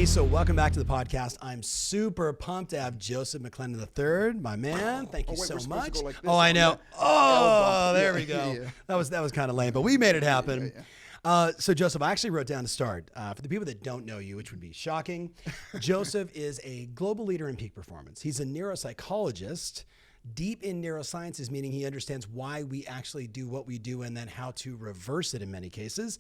so welcome back to the podcast. I'm super pumped to have Joseph McClendon III, my man. Thank you so much. Like I know. Oh, there we go. Yeah. That was kind of lame, but we made it happen. So Joseph, I actually wrote down to start, for the people that don't know you, which would be shocking, Joseph is a global leader in peak performance. He's a neuropsychologist, deep in neurosciences, meaning he understands why we actually do what we do and then how to reverse it in many cases.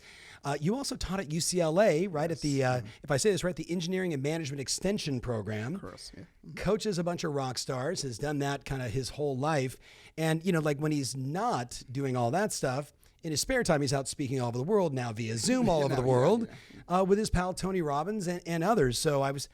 You also taught at UCLA, right? At the, if I say this right, the Engineering and Management Extension Program. Of course, yeah. Mm-hmm. Coaches a bunch of rock stars, has done that kind of his whole life. And, you know, like when he's not doing all that stuff, in his spare time, he's out speaking all over the world now via Zoom all over the world with his pal Tony Robbins and others. So I was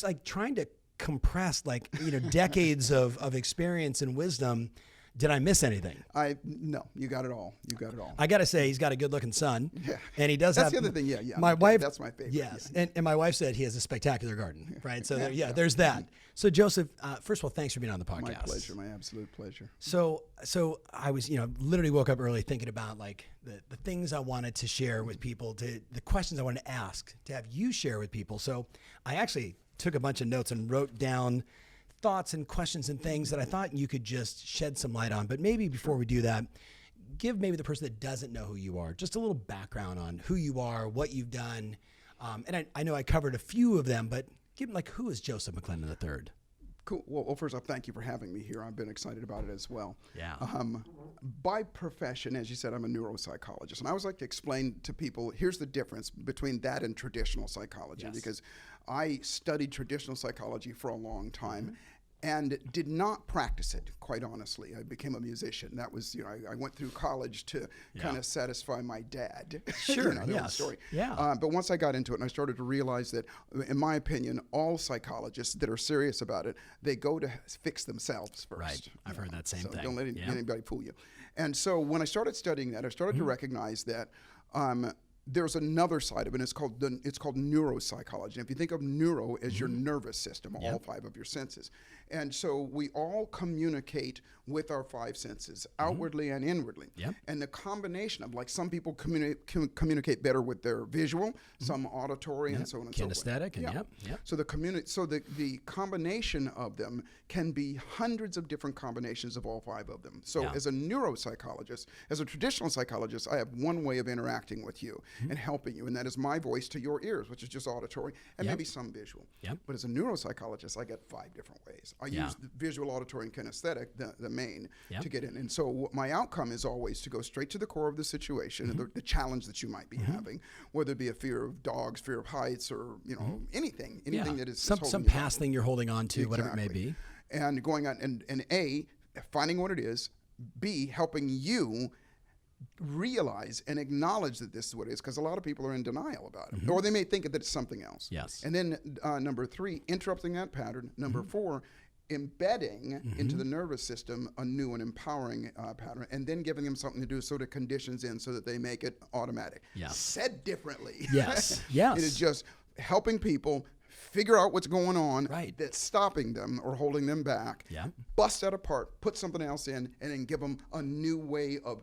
like trying to compress like, you know, decades of experience and wisdom. Did I miss anything? No, you got it all. You got it all. I got to say, he's got a good looking son. Yeah. And he does That's have. the other thing. Yeah. My wife. That's my favorite. Yes. Yeah. And my wife said he has a spectacular garden, right? So there's that. So Joseph, first of all, thanks for being on the podcast. My pleasure. My absolute pleasure. So I was, you know, literally woke up early thinking about like the things I wanted to share with people, the questions I wanted to ask, to have you share with people. So I actually took a bunch of notes and wrote down thoughts and questions and things that I thought you could just shed some light on. But maybe before we do that, give maybe the person that doesn't know who you are just a little background on who you are, what you've done. And I know I covered a few of them, but give like, who is Joseph McClendon III? Cool. Well, first off, thank you for having me here. I've been excited about it as well. Yeah. By profession, as you said, I'm a neuropsychologist. And I always like to explain to people, here's the difference between that and traditional psychology, because I studied traditional psychology for a long time and did not practice it, quite honestly. I became a musician. That was, you know, I went through college to kind of satisfy my dad. Sure, you know, the old story. Yeah. But once I got into it and I started to realize that, in my opinion, all psychologists that are serious about it, they go to fix themselves first. Right. I've heard that same thing. Don't let anybody fool you. And so when I started studying that, I started to recognize that there's another side of it. It's called neuropsychology. And if you think of neuro as your nervous system, all five of your senses. And so we all communicate with our five senses, outwardly and inwardly. And the combination of, like, some people communicate better with their visual, some auditory, and so on and so forth. Kinesthetic, and So the combination of them can be hundreds of different combinations of all five of them. So as a neuropsychologist, as a traditional psychologist, I have one way of interacting with you and helping you, and that is my voice to your ears, which is just auditory and maybe some visual. But as a neuropsychologist, I get 5 different ways. I use the visual, auditory, and kinesthetic, the main, to get in. And so my outcome is always to go straight to the core of the situation, the challenge that you might be having, whether it be a fear of dogs, fear of heights, or, you know, anything that is some past thing you're holding on to, whatever it may be. And going on and A, finding what it is, B, helping you realize and acknowledge that this is what it is, because a lot of people are in denial about it, or they may think that it's something else. And then number 3, interrupting that pattern. Number 4, embedding into the nervous system a new and empowering pattern, and then giving them something to do so it conditions in so that they make it automatic. Said differently. It is just helping people figure out what's going on that's stopping them or holding them back, bust that apart, put something else in, and then give them a new way of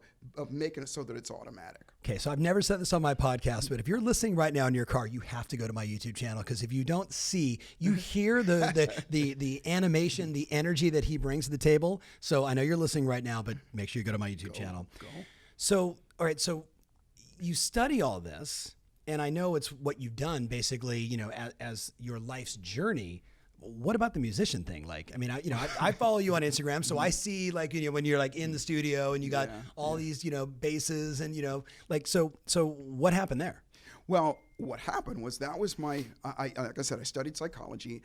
making it so that it's automatic. Okay, so I've never said this on my podcast, but if you're listening right now in your car, you have to go to my YouTube channel, because if you don't see, you hear the animation, the energy that he brings to the table. So I know you're listening right now, but make sure you go to my YouTube channel. So, all right, so you study all this, and I know it's what you've done basically, you know, as your life's journey. What about the musician thing? Like, I mean, I follow you on Instagram, so I see, like, you know, when you're like in the studio and you got all these, you know, basses and, you know, like, so what happened there? Well, what happened was that was like I said, I studied psychology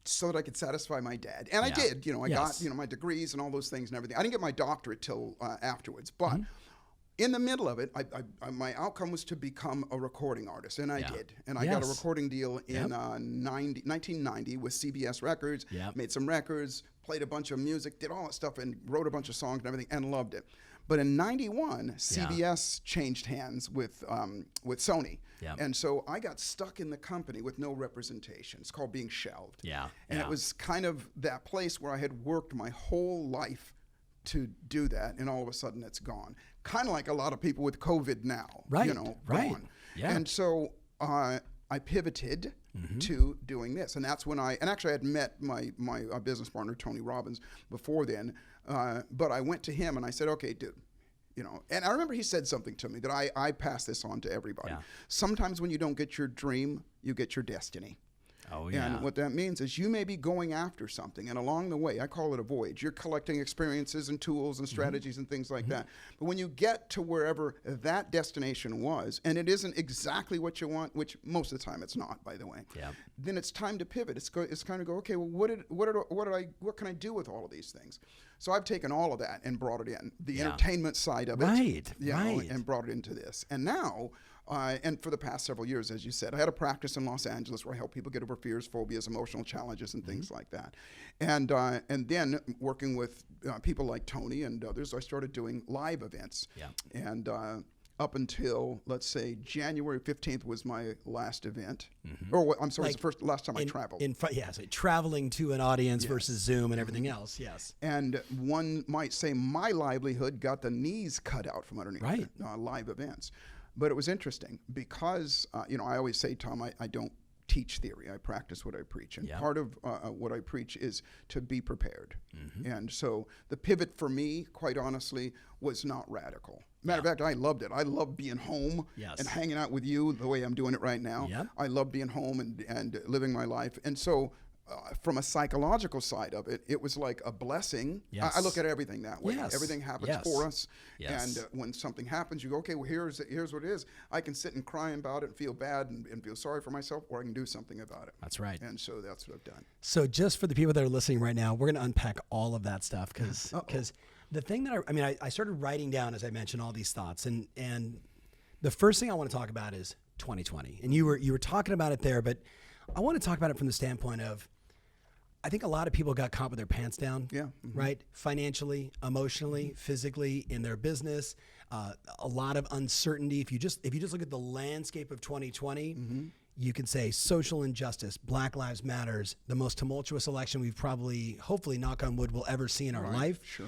so that I could satisfy my dad. And I did, you know, I got, you know, my degrees and all those things and everything. I didn't get my doctorate till afterwards, but in the middle of it, my outcome was to become a recording artist, and I did. And I got a recording deal in 1990 with CBS Records, made some records, played a bunch of music, did all that stuff, and wrote a bunch of songs and everything, and loved it. But in 91, CBS changed hands with Sony. And so I got stuck in the company with no representation. It's called being shelved. And it was kind of that place where I had worked my whole life to do that, and all of a sudden it's gone. Kind of like a lot of people with COVID now, you know, gone. And so I I pivoted to doing this. And that's when and actually I had met my business partner, Tony Robbins, before then. But I went to him and I said, okay, dude, and I remember he said something to me that I pass this on to everybody. Yeah. Sometimes when you don't get your dream, you get your destiny. Oh, yeah. And what that means is you may be going after something, and along the way, I call it a voyage. You're collecting experiences and tools and strategies and things like that. But when you get to wherever that destination was, and it isn't exactly what you want, which most of the time it's not, by the way, then it's time to pivot. It's kind of go, okay, well, what can I do with all of these things? So I've taken all of that and brought it in, the entertainment side of it, and brought it into this. And now, and for the past several years, as you said, I had a practice in Los Angeles where I help people get over fears, phobias, emotional challenges, and things like that. And then working with people like Tony and others, I started doing live events. Yeah. And up until, let's say, January 15th was my last event. Or I'm sorry, it's the last time I traveled. So traveling to an audience versus Zoom and everything else, yes. And one might say my livelihood got the knees cut out from underneath live events. But it was interesting because, I always say, Tom, I don't teach theory. I practice what I preach. And part of what I preach is to be prepared. And so the pivot for me, quite honestly, was not radical. Matter of fact, I loved it. I love being home and hanging out with you the way I'm doing it right now. I love being home and living my life. And so from a psychological side of it, it was like a blessing. I look at everything that way. Everything happens for us. And when something happens, you go, okay, well, here's what it is. I can sit and cry about it and feel bad and feel sorry for myself, or I can do something about it. That's right. And so that's what I've done. So just for the people that are listening right now, we're going to unpack all of that stuff because the thing that I started writing down, as I mentioned, all these thoughts. And the first thing I want to talk about is 2020. And you were talking about it there, but I want to talk about it from the standpoint of, I think a lot of people got caught with their pants down, right? Financially, emotionally, physically, in their business, a lot of uncertainty. If you just look at the landscape of 2020, you can say social injustice, Black Lives Matters, the most tumultuous election we've probably, hopefully, knock on wood, will ever see in our life. Sure.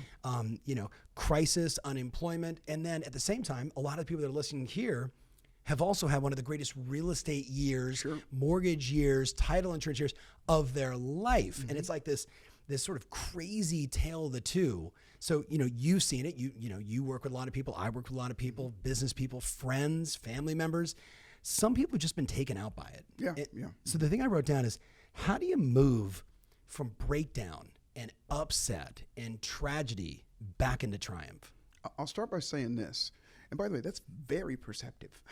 Crisis, unemployment, and then at the same time, a lot of people that are listening here have also had one of the greatest real estate years, mortgage years, title insurance years of their life. And it's like this sort of crazy tale of the two. So, you've seen it. You work with a lot of people. I work with a lot of people, business people, friends, family members. Some people have just been taken out by it. So the thing I wrote down is, how do you move from breakdown and upset and tragedy back into triumph? I'll start by saying this. And by the way, that's very perceptive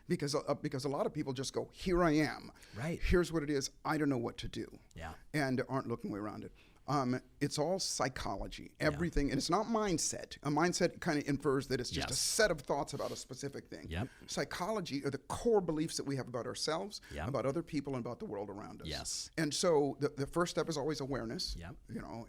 because a lot of people just go, here I am. Right. Here's what it is. I don't know what to do. And aren't looking way around it. It's all psychology, everything. And it's not mindset. A mindset kind of infers that it's just a set of thoughts about a specific thing. Psychology are the core beliefs that we have about ourselves, about other people, and about the world around us. And so the first step is always awareness,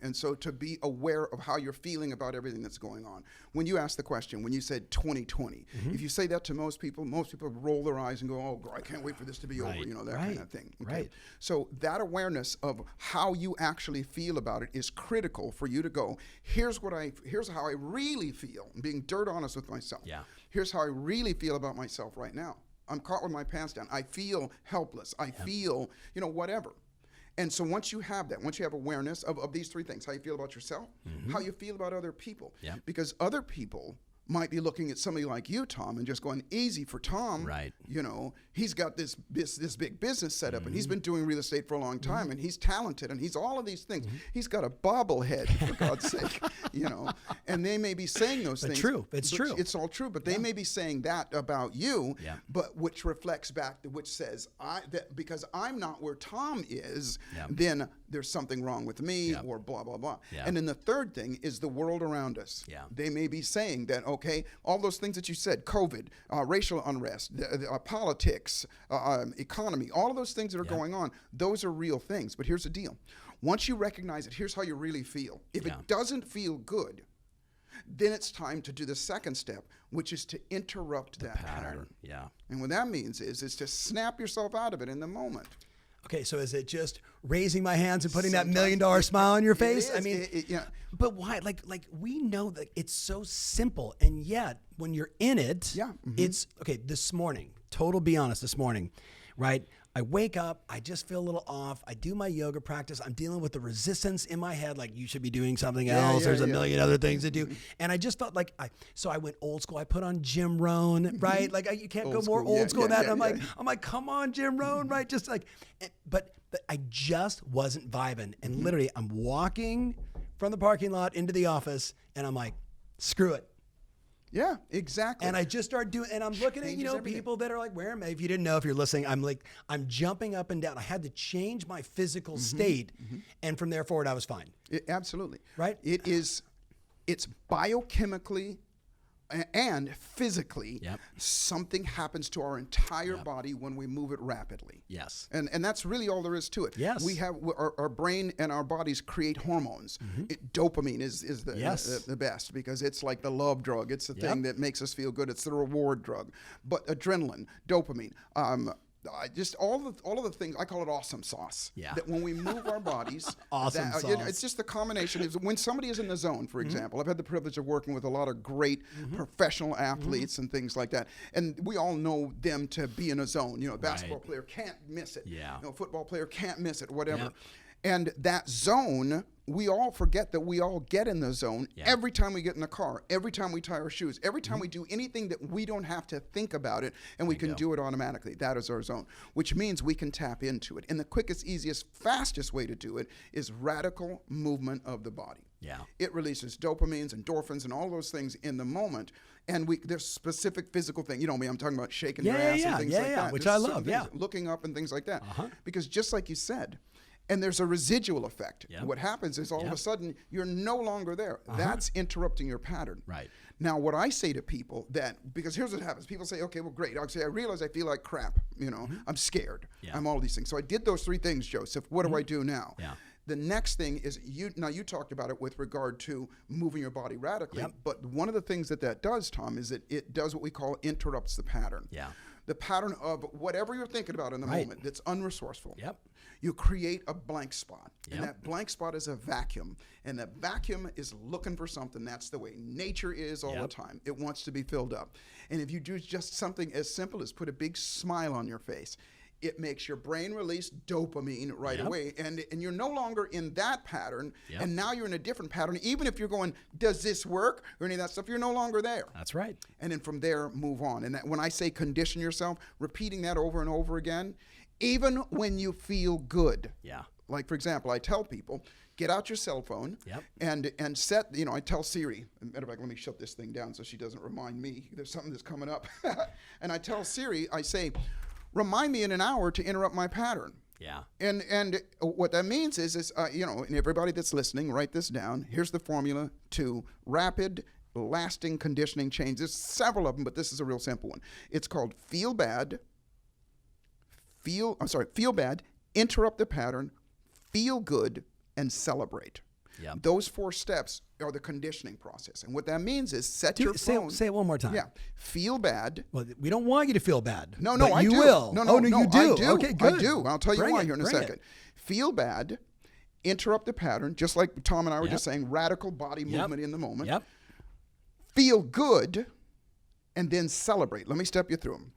and so to be aware of how you're feeling about everything that's going on. When you asked the question, when you said 2020, if you say that to most people roll their eyes and go, oh, I can't wait for this to be over, that kind of thing. Okay? So that awareness of how you actually feel about it is critical for you to go, here's how I really feel, and being dirt honest with myself. Here's how I really feel about myself right now. I'm caught with my pants down. I feel helpless. I feel, whatever. And so once you have that, once you have awareness of these three things, how you feel about yourself, how you feel about other people, because other people might be looking at somebody like you, Tom, and just going, easy for Tom. He's got this big business set up, and he's been doing real estate for a long time, and he's talented, and he's all of these things. He's got a bobblehead, for God's sake, And they may be saying those things. It's true. It's all true, but they may be saying that about you, but which reflects back to which says, because I'm not where Tom is, then there's something wrong with me, or blah, blah, blah. And then the third thing is the world around us. They may be saying that, okay, all those things that you said, COVID, racial unrest, politics, economy, all of those things that are going on, those are real things. But here's the deal. Once you recognize it, here's how you really feel. If it doesn't feel good, then it's time to do the second step, which is to interrupt that pattern. And what that means is to snap yourself out of it in the moment. Okay, so is it just raising my hands and putting that $1 million smile on your face? I mean, but why? Like we know that it's so simple, and yet when you're in it, it's okay. This morning, be honest, this morning, right? I wake up, I just feel a little off. I do my yoga practice. I'm dealing with the resistance in my head, like you should be doing something else. There's a million other things to do. And I just felt like, so I went old school. I put on Jim Rohn, right? Like you can't go more old school than that. I'm like, come on, Jim Rohn, right? Just like, but I just wasn't vibing. And literally I'm walking from the parking lot into the office and I'm like, screw it. Yeah, exactly. And I just started doing, and I'm looking at, people that are like wearing, if you didn't know, if you're listening, I'm jumping up and down. I had to change my physical state. And from there forward, I was fine. Absolutely. Right? It's biochemically and physically, something happens to our entire body when we move it rapidly. Yes. And that's really all there is to it. Yes. We have our brain and our bodies create hormones. Dopamine is the best because it's like the love drug. It's the thing that makes us feel good. It's the reward drug. But adrenaline, dopamine, just all of the things, I call it awesome sauce. Yeah. That when we move our bodies, awesome sauce. It's just the combination. When somebody is in the zone, for example, I've had the privilege of working with a lot of great professional athletes and things like that. And we all know them to be in a zone. A basketball player can't miss it. Yeah. A football player can't miss it, whatever. And that zone, we all forget that we all get in the zone every time we get in the car, every time we tie our shoes, every time we do anything that we don't have to think about it, and we can do it automatically. That is our zone, which means we can tap into it. And the quickest, easiest, fastest way to do it is radical movement of the body. Yeah. It releases dopamines, endorphins, and all those things in the moment. And there's specific physical thing. You know me, I'm talking about shaking your ass and things like that. Which there's I love, looking up and things like that. Because just like you said, and there's a residual effect. What happens is all of a sudden you're no longer there. That's interrupting your pattern. Right. Now, what I say to people because here's what happens. People say, okay, well, great. I'll say, I realize I feel like crap. I'm scared. I'm all these things. So I did those 3 things, Joseph. What do I do now? The next thing is you talked about it with regard to moving your body radically. But one of the things that does, Tom, is that it does what we call interrupts the pattern. The pattern of whatever you're thinking about in the moment that's unresourceful. You create a blank spot. And that blank spot is a vacuum. And that vacuum is looking for something. That's the way nature is all the time. It wants to be filled up. And if you do just something as simple as put a big smile on your face, it makes your brain release dopamine right away. And you're no longer in that pattern. And now you're in a different pattern. Even if you're going, does this work? Or any of that stuff, you're no longer there. That's right. And then from there, move on. And when I say condition yourself, repeating that over and over again, even when you feel good. Like, for example, I tell people, get out your cell phone and set, I tell Siri, matter of fact, let me shut this thing down so she doesn't remind me. There's something that's coming up. And I tell Siri, I say, remind me in an hour to interrupt my pattern. And what that means is and everybody that's listening, write this down. Here's the formula to rapid, lasting conditioning change. There's several of them, but this is a real simple one. It's called feel bad, interrupt the pattern, feel good, and celebrate. Those 4 steps are the conditioning process. And what that means is set your phone. Say it one more time. Feel bad. Well, we don't want you to feel bad. No, but I you do. will. No, you do. I do. Okay, good. I do. I'll tell you why here in a Bring second. Feel bad, interrupt the pattern, just like Tom and I were just saying, radical body movement in the moment. Feel good, and then celebrate. Let me step you through them.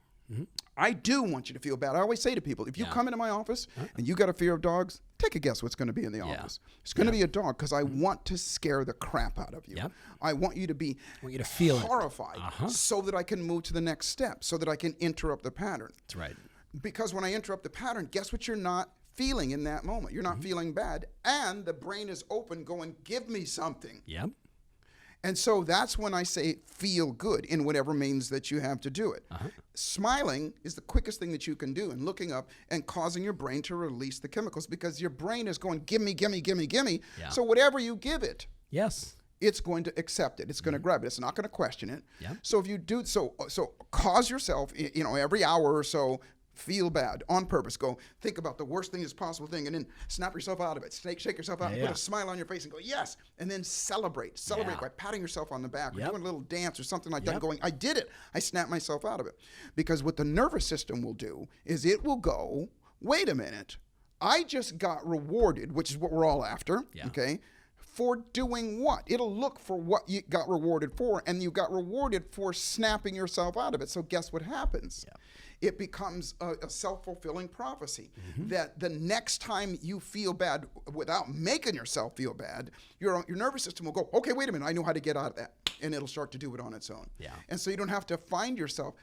I do want you to feel bad. I always say to people, if you come into my office and you got a fear of dogs, take a guess what's going to be in the office. It's going to be a dog because I want to scare the crap out of you. I want you to be feel horrified so that I can move to the next step, so that I can interrupt the pattern. That's right. Because when I interrupt the pattern, guess what you're not feeling in that moment? You're not feeling bad, and the brain is open going, give me something. And so that's when I say feel good in whatever means that you have to do it. Smiling is the quickest thing that you can do, and looking up and causing your brain to release the chemicals, because your brain is going, gimme, gimme, gimme, gimme. So whatever you give it, it's going to accept it. It's going to grab it. It's not going to question it. So if you do so cause yourself, every hour or so, feel bad on purpose. Go think about the worst thing, is possible thing, and then snap yourself out of it. Shake yourself out, and put a smile on your face and go, yes. And then celebrate by patting yourself on the back or doing a little dance or something like that, going, I did it. I snapped myself out of it. Because what the nervous system will do is it will go, wait a minute, I just got rewarded, which is what we're all after, okay, for doing what? It'll look for what you got rewarded for, and you got rewarded for snapping yourself out of it. So guess what happens? Yeah. It becomes a self-fulfilling prophecy that the next time you feel bad without making yourself feel bad, your nervous system will go, okay, wait a minute, I know how to get out of that. And it'll start to do it on its own. Yeah. And so you don't have to find yourself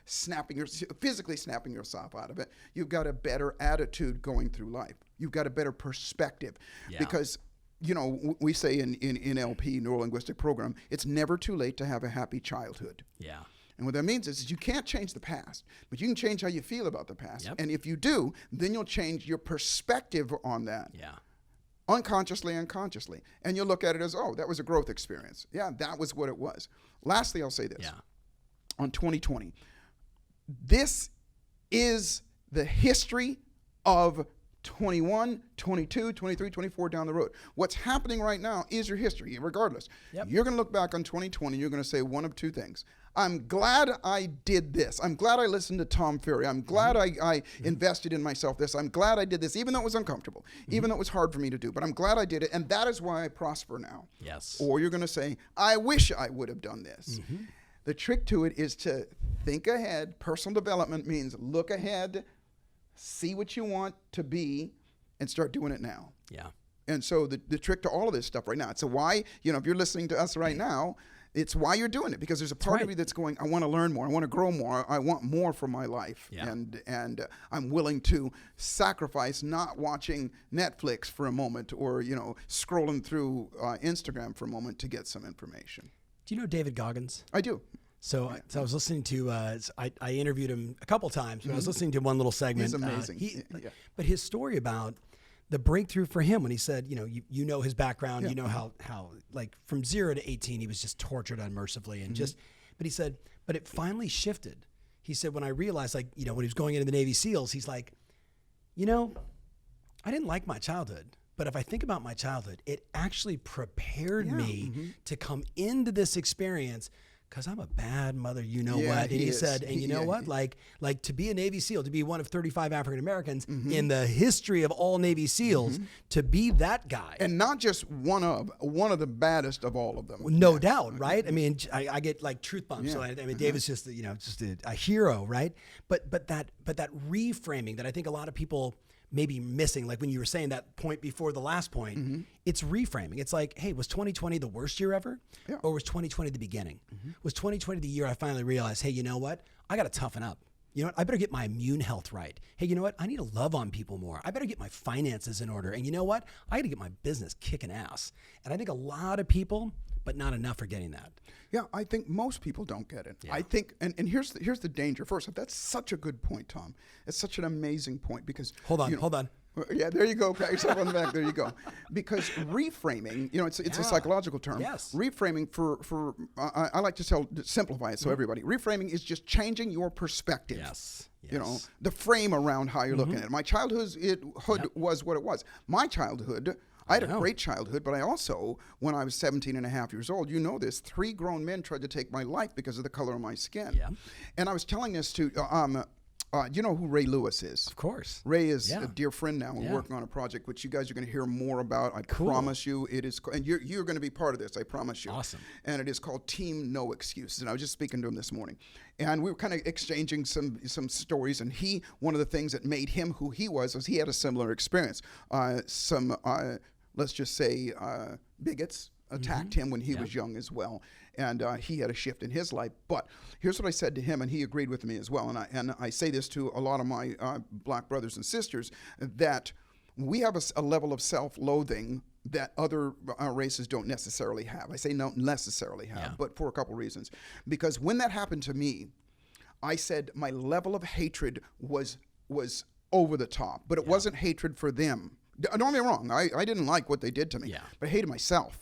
physically snapping yourself out of it. You've got a better attitude going through life. You've got a better perspective. Yeah. Because, you know, we say in NLP, Neuro-Linguistic Program, it's never too late to have a happy childhood. Yeah. And what that means is you can't change the past, but you can change how you feel about the past. Yep. And if you do, then you'll change your perspective on that. Yeah. Unconsciously and consciously. And you'll look at it as, oh, that was a growth experience. Yeah, that was what it was. Lastly, I'll say this. Yeah. On 2020, this is the history of 21, 22, 23, 24 down the road. What's happening right now is your history, regardless. Yep. You're going to look back on 2020, you're going to say one of two things. I'm glad I did this. I'm glad I listened to Tom Ferry. I'm glad I invested in myself this. I'm glad I did this, even though it was uncomfortable, even though it was hard for me to do. But I'm glad I did it, and that is why I prosper now. Yes. Or you're going to say, I wish I would have done this. The trick to it is to think ahead. Personal development means look ahead, see what you want to be, and start doing it now. Yeah. And so the trick to all of this stuff right now, it's a why, you know, if you're listening to us right now, it's why you're doing it, because there's a part of you that's going, I want to learn more. I want to grow more. I want more from my life. Yeah. And I'm willing to sacrifice not watching Netflix for a moment or, you know, scrolling through Instagram for a moment to get some information. Do you know David Goggins? I do. So I was listening to, I interviewed him a couple times, but I was listening to one little segment. He's amazing. But his story about the breakthrough for him when he said, you know, you know his background, you know how like from 0 to 18, he was just tortured unmercifully and but he said, but it finally shifted. He said, when I realized, like, you know, when he was going into the Navy SEALs, he's like, you know, I didn't like my childhood, but if I think about my childhood, it actually prepared me to come into this experience because I'm a bad mother, you know what? And he said, and you know what? Like to be a Navy SEAL, to be one of 35 African Americans in the history of all Navy SEALs, to be that guy. And not just one of the baddest of all of them. No doubt, right? I mean, I get like truth bombs. So I mean, David's just, you know, just a hero, right? But that reframing that I think a lot of people maybe missing, like when you were saying that point before the last point, it's reframing. It's like, hey, was 2020 the worst year ever? Yeah. Or was 2020 the beginning? Was 2020 the year I finally realized, hey, you know what? I got to toughen up. You know what? I better get my immune health right. Hey, you know what? I need to love on people more. I better get my finances in order. And you know what? I got to get my business kicking ass. And I think a lot of people, but not enough, are getting that. Yeah, I think most people don't get it. Yeah. I think, and here's the danger. First off, that's such a good point, Tom. It's such an amazing point because hold on. Yeah, there you go. Pat yourself on the back. There you go. Because reframing, you know, it's a psychological term. Yes. Reframing I like to simplify it so everybody. Reframing is just changing your perspective. Yes. You know, the frame around how you're looking at it. My childhood was what it was. My childhood, I had a great childhood, but I also, when I was 17 and a half years old, you know this, 3 grown men tried to take my life because of the color of my skin. Yeah. And I was telling this to, you know who Ray Lewis is? Of course. Ray is a dear friend now. We're working on a project which you guys are going to hear more about. I promise you. It is, and you're going to be part of this. I promise you. Awesome. And it is called Team No Excuses. And I was just speaking to him this morning, and we were kind of exchanging some stories. And one of the things that made him who he was he had a similar experience. Let's just say bigots attacked him when he was young as well. And he had a shift in his life. But here's what I said to him, and he agreed with me as well. And I say this to a lot of my black brothers and sisters, that we have a level of self-loathing that other races don't necessarily have. I say don't necessarily have, but for a couple reasons. Because when that happened to me, I said my level of hatred was over the top. But it wasn't hatred for them. Don't get me wrong. I didn't like what they did to me, but I hated myself.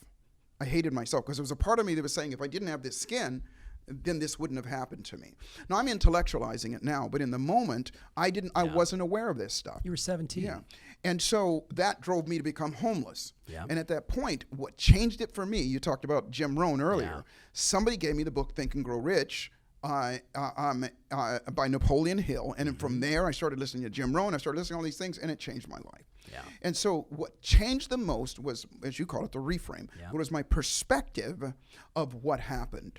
I hated myself because there was a part of me that was saying, if I didn't have this skin, then this wouldn't have happened to me. Now I'm intellectualizing it now, but in the moment, I wasn't aware of this stuff. You were 17. Yeah. And so that drove me to become homeless. Yeah. And at that point, what changed it for me, you talked about Jim Rohn earlier. Yeah. Somebody gave me the book Think and Grow Rich by Napoleon Hill. And then from there, I started listening to Jim Rohn. I started listening to all these things, and it changed my life. Yeah. And so what changed the most was, as you call it, the reframe. Yeah. It was my perspective of what happened.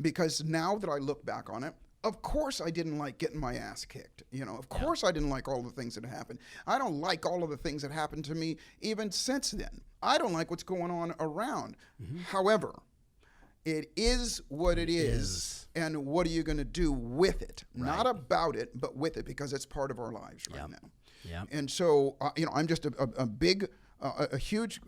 Because now that I look back on it, of course I didn't like getting my ass kicked. Of course I didn't like all the things that happened. I don't like all of the things that happened to me even since then. I don't like what's going on around. However, it is what it is. And what are you going to do with it? Right. Not about it, but with it, because it's part of our lives right now. Yeah. And so, I'm just a huge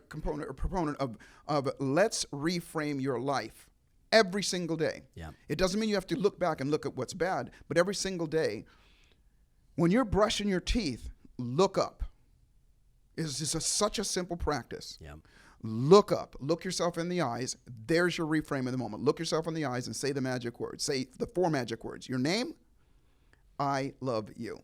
proponent of let's reframe your life every single day. Yeah. It doesn't mean you have to look back and look at what's bad, but every single day, when you're brushing your teeth, look up. It's just such a simple practice. Yeah. Look up. Look yourself in the eyes. There's your reframe in the moment. Look yourself in the eyes and say the magic words. Say the 4 magic words. Your name, I love you.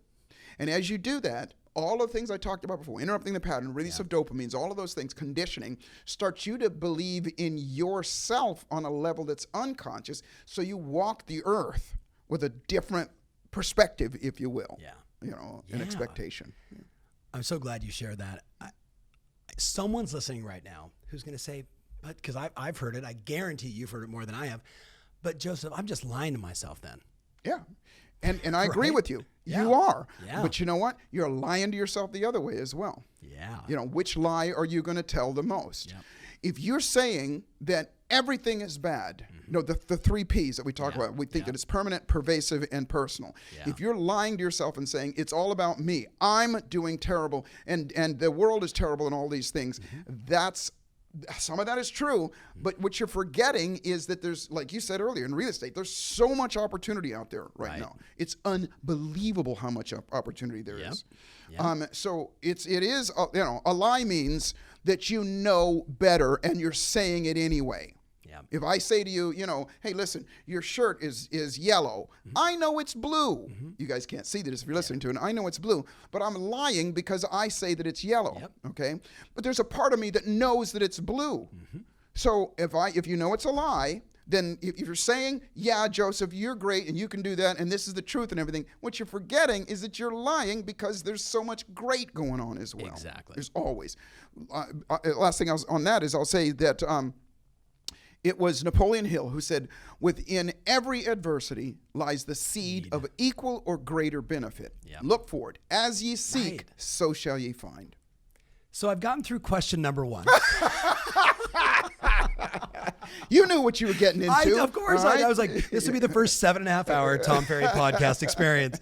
And as you do that, all the things I talked about before, interrupting the pattern, release of dopamines, all of those things, conditioning, starts you to believe in yourself on a level that's unconscious. So you walk the earth with a different perspective, if you will. Yeah. An expectation. Yeah. I'm so glad you shared that. Someone's listening right now who's going to say, but because I've heard it, I guarantee you've heard it more than I have. But Joseph, I'm just lying to myself then. Yeah. And I agree with you. Yeah. You are. Yeah. But you know what? You're lying to yourself the other way as well. Yeah. Which lie are you going to tell the most? Yep. If you're saying that everything is bad, the 3 Ps that we talk about, we think that it's permanent, pervasive, and personal. Yeah. If you're lying to yourself and saying it's all about me, I'm doing terrible, and the world is terrible and all these things, some of that is true, but what you're forgetting is that there's, like you said earlier, in real estate, there's so much opportunity out there right now. It's unbelievable how much opportunity there is. Yep. So it is, a lie means that you know better and you're saying it anyway. Yeah. If I say to you, hey, listen, your shirt is yellow. I know it's blue. You guys can't see this if you're listening to it. I know it's blue, but I'm lying because I say that it's yellow. Yep. Okay. But there's a part of me that knows that it's blue. So if you know it's a lie, then if you're saying, yeah, Joseph, you're great and you can do that and this is the truth and everything, what you're forgetting is that you're lying because there's so much great going on as well. Exactly. There's always. Last thing on that is I'll say that it was Napoleon Hill who said, within every adversity lies the seed of equal or greater benefit. Yep. Look for it. As ye seek, so shall ye find. So I've gotten through question number 1. You knew what you were getting into. Of course. Right? I was like, this will be the first 7.5 hour Tom Ferry Podcast Experience.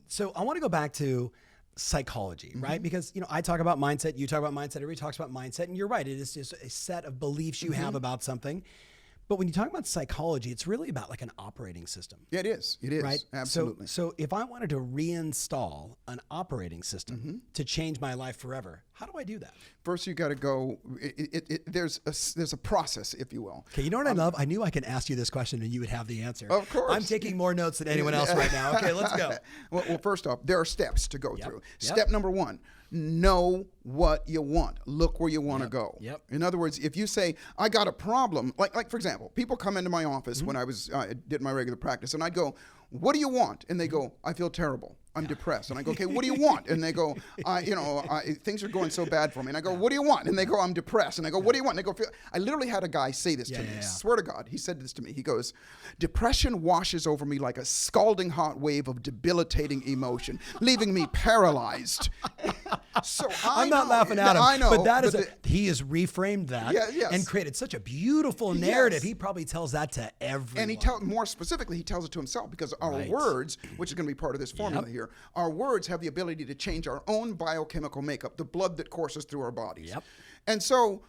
So I want to go back to psychology, right? Because, I talk about mindset, you talk about mindset, everybody talks about mindset, and you're right. It is just a set of beliefs you have about something. But when you talk about psychology, it's really about like an operating system. Yeah, it is. It is. Right? Absolutely. So if I wanted to reinstall an operating system to change my life forever, how do I do that? First, you got to go. There's a process, if you will. Okay, you know what I love? I knew I could ask you this question and you would have the answer. Of course. I'm taking more notes than anyone else right now. Okay, let's go. Well, first off, there are steps to go through. Yep. Step number 1, know what you want. Look where you want to go. Yep. In other words, if you say, I got a problem, like for example, people come into my office when I did my regular practice, and I'd go, what do you want? And they go, I feel terrible. I'm depressed. And I go, okay, what do you want? And they go, things are going so bad for me. And I go, what do you want? And they go, I'm depressed. And I go, what do you want? And they go, I literally had a guy say this to me. I swear to God, he said this to me. He goes, depression washes over me like a scalding hot wave of debilitating emotion, leaving me paralyzed. So I'm not laughing at him. I know. But that is he has reframed that and created such a beautiful narrative. He probably tells that to everyone. And more specifically, he tells it to himself because our words, which is going to be part of this formula here, our words have the ability to change our own biochemical makeup, the blood that courses through our bodies. Yep. And so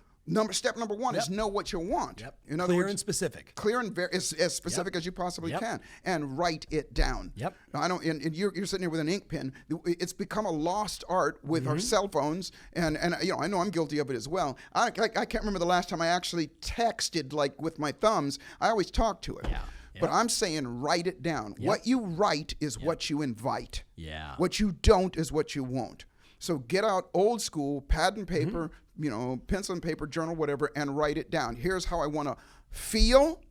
step number 1 is know what you want. Yep. In other Clear words, and specific. Clear and as specific as you possibly can, and write it down. Yep. Now, I don't. And you're sitting here with an ink pen. It's become a lost art with our cell phones, and I know I'm guilty of it as well. I can't remember the last time I actually texted like with my thumbs. I always talk to it. Yeah. But I'm saying write it down. What you write is what you invite. Yeah. What you don't is what you won't. So get out old school, pad and paper, pencil and paper, journal, whatever, and write it down. Here's how I want to feel.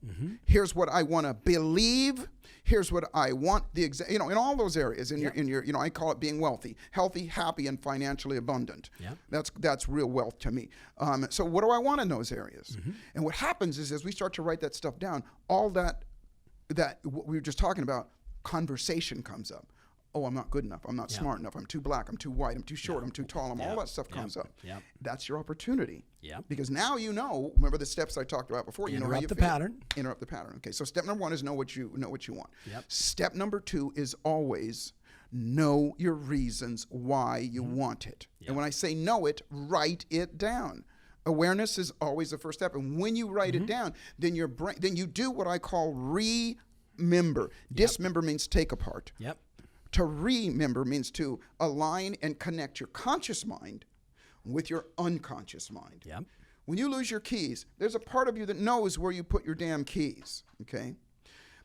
Here's what I want to believe. Here's what I want. In all those areas, in your, I call it being wealthy, healthy, happy, and financially abundant. That's real wealth to me. So what do I want in those areas? And what happens is, as we start to write that stuff down, all that what we were just talking about, conversation comes up. Oh, I'm not good enough. I'm not smart enough. I'm too black. I'm too white. I'm too short. I'm too tall. All that stuff comes up. That's your opportunity. Because now remember the steps I talked about before. You know how you feel. Interrupt the pattern. Okay, so step number 1 is know what you want. Step number 2 is always know your reasons why you want it. And when I say know it, write it down. Awareness is always the first step. And when you write it down, then your brain, then you do what I call remember. Dismember means take apart. To remember means to align and connect your conscious mind with your unconscious mind. When you lose your keys, there's a part of you that knows where you put your damn keys, okay?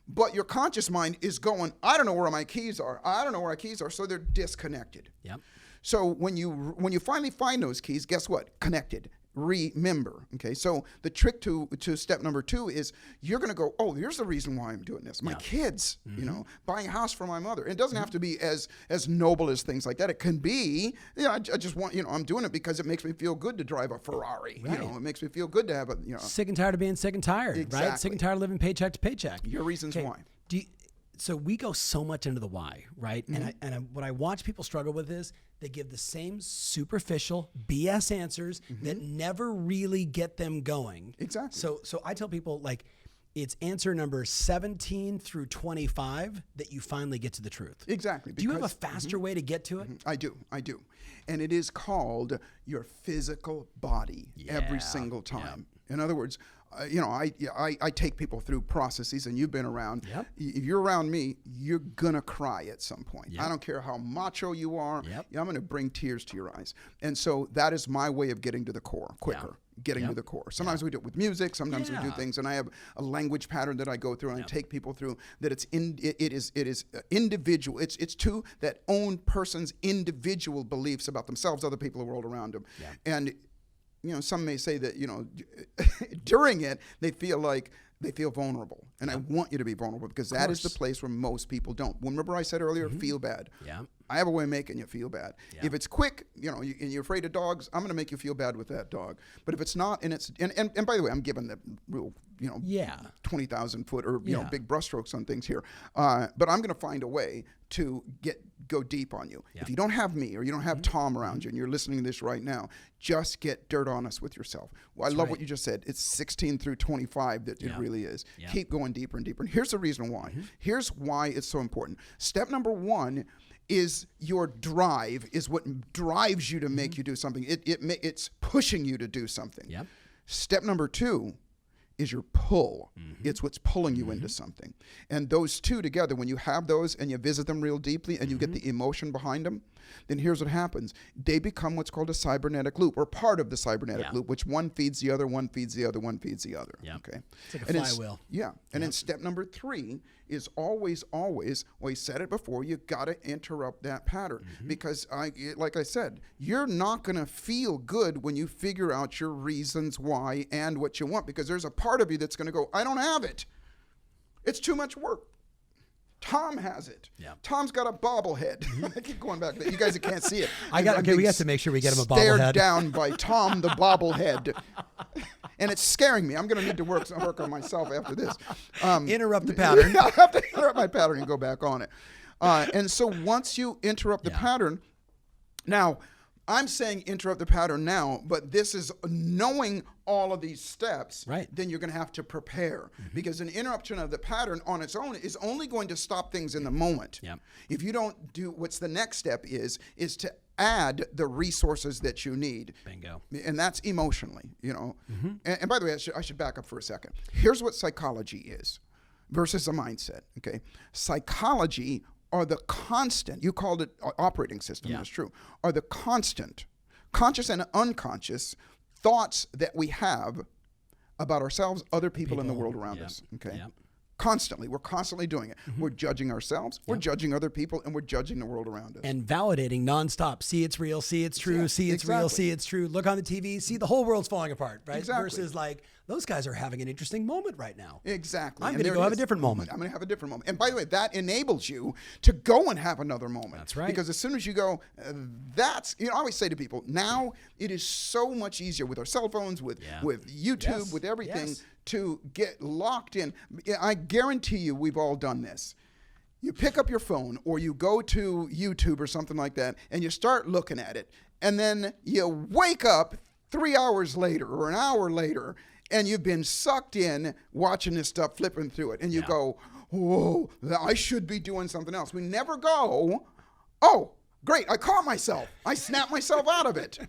But your conscious mind is going, I don't know where my keys are. I don't know where my keys are, so they're disconnected. So when you finally find those keys, guess what? Connected. Remember. Okay, so the trick to step number 2 is you're going to go, oh, here's the reason why I'm doing this. My kids, buying a house for my mother. It doesn't have to be as noble as things like that. It can be, I just want, I'm doing it because it makes me feel good to drive a Ferrari. It makes me feel good to have a, sick and tired of being sick and tired, right? Sick and tired of living paycheck to paycheck. Your reasons why. So we go so much into the why, right? And what I watch people struggle with is they give the same superficial BS answers that never really get them going. So I tell people, like, it's answer number 17 through 25 that you finally get to the truth. Do you have a faster way to get to it? I do. And it is called your physical body every single time. In other words, I take people through processes, and you've been around. If you're around me, you're gonna cry at some point. I don't care how macho you are. I'm gonna bring tears to your eyes. And so that is my way of getting to the core quicker. Getting to the core. Sometimes we do it with music. Sometimes we do things, and I have a language pattern that I go through, and I take people through that. It is individual. It's to that own person's individual beliefs about themselves, other people, the world around them, and. Some may say that, during it, they feel vulnerable. And I want you to be vulnerable, because that is the place where most people don't. Remember I said earlier, feel bad. I have a way of making you feel bad. If it's quick, and you're afraid of dogs, I'm going to make you feel bad with that dog. But if it's not, and by the way, I'm giving the real, 20,000 foot or, big brushstrokes on things here. But I'm going to find a way to go deep on you. If you don't have me, or you don't have Tom around you, and you're listening to this right now, just get dirt honest with yourself. Well, I love what you just said. It's 16 through 25 that it really is. Keep going deeper and deeper. And here's the reason why. Here's why it's so important. Step number 1 is your drive, is what drives you to make you do something. It's pushing you to do something. Step number 2 is your pull. It's what's pulling you into something. And those two together, when you have those and you visit them real deeply and you get the emotion behind them, then here's what happens. They become what's called a cybernetic loop, or part of the cybernetic loop, which one feeds the other, one feeds the other, one feeds the other. Okay. It's like a flywheel. And then step number 3 is always, we said it before, you got to interrupt that pattern. Because like I said, you're not going to feel good when you figure out your reasons why and what you want, because there's a part of you that's going to go, I don't have it. It's too much work. Tom has it. Tom's got a bobblehead. I keep going back to that. You guys can't see it. We have to make sure we get him a bobblehead. Stared down by Tom the bobblehead. And it's scaring me. I'm going to need to work on myself after this. Interrupt the pattern. I have to interrupt my pattern and go back on it. And so once you interrupt the pattern, now, I'm saying interrupt the pattern now, but this is knowing all of these steps. Then you're going to have to prepare, because an interruption of the pattern on its own is only going to stop things in the moment. If you don't do what's the next step is to add the resources that you need. Bingo. And that's emotionally, And by the way, I should back up for a second. Here's what psychology is versus a mindset. Okay, psychology are the constant, you called it operating system, that's true, are the constant, conscious and unconscious thoughts that we have about ourselves, other people in the world around us. Okay. Constantly. We're constantly doing it. We're judging ourselves, we're judging other people, and we're judging the world around us. And validating nonstop. See, it's real. See, it's true. See, it's real. See, it's true. Look on the TV. See, the whole world's falling apart, right? Exactly. Versus like, those guys are having an interesting moment right now. Exactly. I'm going to go have a different moment. I'm going to have a different moment. And by the way, that enables you to go and have another moment. That's right. Because as soon as you go, I always say to people, now it is so much easier with our cell phones, with YouTube, with everything, to get locked in. I guarantee you we've all done this. You pick up your phone or you go to YouTube or something like that and you start looking at it. And then you wake up 3 hours later or an hour later and you've been sucked in watching this stuff, flipping through it. And you go, whoa, I should be doing something else. We never go, oh, great, I caught myself. I snapped myself out of it.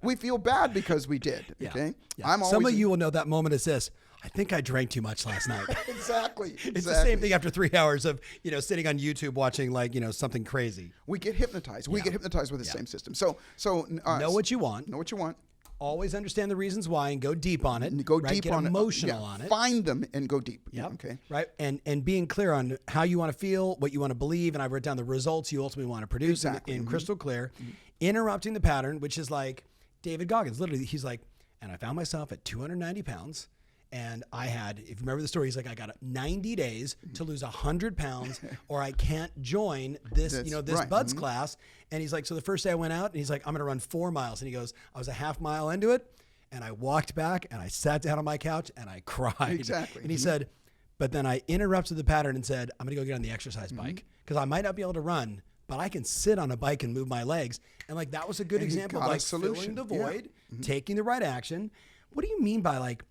We feel bad because we did, okay? Yeah. Some of you will know that moment is this. I think I drank too much last night. Exactly. It's the same thing after 3 hours of, sitting on YouTube watching something crazy. We get hypnotized. We get hypnotized with the same system. So know what you want. Know what you want. Always understand the reasons why and go deep on it. And go deep get on emotional it. on it. Find them and go deep. Yep. Okay. Right. And being clear on how you want to feel, what you want to believe, and I wrote down the results you ultimately want to produce in crystal clear. Interrupting the pattern, which is like David Goggins. Literally, he's like, and I found myself at 290 pounds. And I had, if you remember the story, he's like, I got 90 days to lose 100 pounds or I can't join this, this Buds class. And he's like, so the first day I went out and he's like, I'm going to run 4 miles. And he goes, I was a half mile into it. And I walked back and I sat down on my couch and I cried. Exactly. And he said, but then I interrupted the pattern and said, I'm going to go get on the exercise bike because I might not be able to run, but I can sit on a bike and move my legs. And like, that was a good example of like filling the void, taking the right action. What do you mean by like,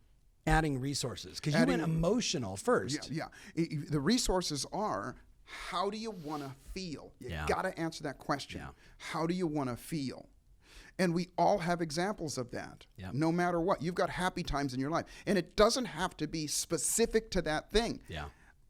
adding resources? Because you went emotional first. The resources are, how do you want to feel? You got to answer that question. How do you want to feel? And we all have examples of that, no matter what. You've got happy times in your life. And it doesn't have to be specific to that thing.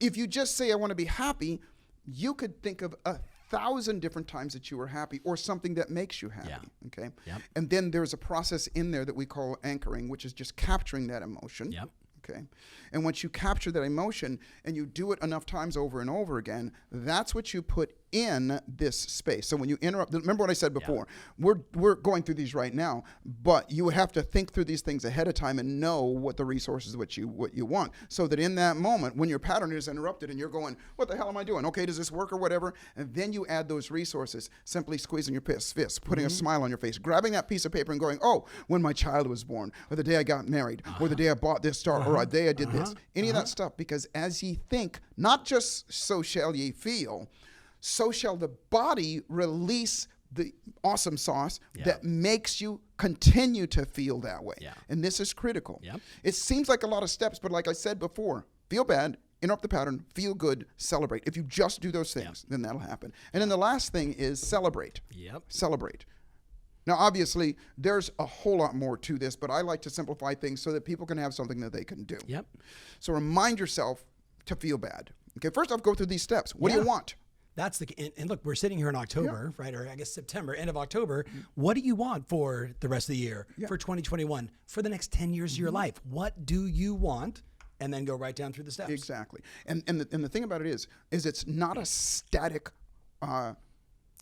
If you just say, I want to be happy, you could think of 1,000 different times that you were happy or something that makes you happy, okay? And then there's a process in there that we call anchoring, which is just capturing that emotion, okay? And once you capture that emotion and you do it enough times over and over again, that's what you put in this space. So when you interrupt, remember what I said before, we're going through these right now, but you have to think through these things ahead of time and know what the resources what you want, so that in that moment when your pattern is interrupted and you're going, what the hell am I doing? Okay, does this work or whatever? And then you add those resources, simply squeezing your fist, putting a smile on your face, grabbing that piece of paper and going, oh, when my child was born, or the day I got married, or the day I bought this star, or the day I did this, any of that stuff, because as ye think, not just so shall ye feel, so shall the body release the awesome sauce that makes you continue to feel that way. And this is critical. It seems like a lot of steps, but like I said before, feel bad, interrupt the pattern, feel good, celebrate. If you just do those things, then that'll happen. And then the last thing is celebrate. Celebrate. Now, obviously, there's a whole lot more to this, but I like to simplify things so that people can have something that they can do. So remind yourself to feel bad. Okay, first off, go through these steps. What do you want? That's and look, we're sitting here in October, right? Or I guess September, end of October. What do you want for the rest of the year, for 2021, for the next 10 years of your life? What do you want? And then go right down through the steps. Exactly. And the thing about it is it's not a static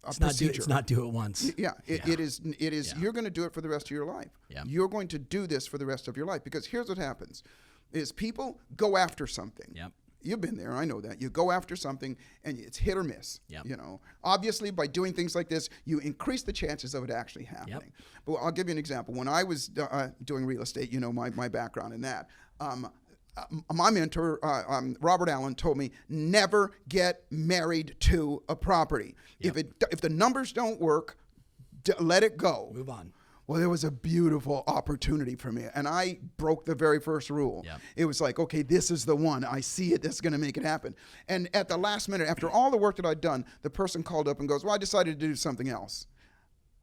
It's not do it once. It is. You're going to do it for the rest of your life. You're going to do this for the rest of your life, because here's what happens: is people go after something. You've been there. I know that. You go after something and it's hit or miss. Obviously, by doing things like this, you increase the chances of it actually happening. But I'll give you an example. When I was doing real estate, my background in that. My mentor, Robert Allen, told me, never get married to a property. If the numbers don't work, let it go. Move on. Well, there was a beautiful opportunity for me, and I broke the very first rule. It was like, okay, this is the one. I see it. This is going to make it happen. And at the last minute, after all the work that I'd done, the person called up and goes, well, I decided to do something else.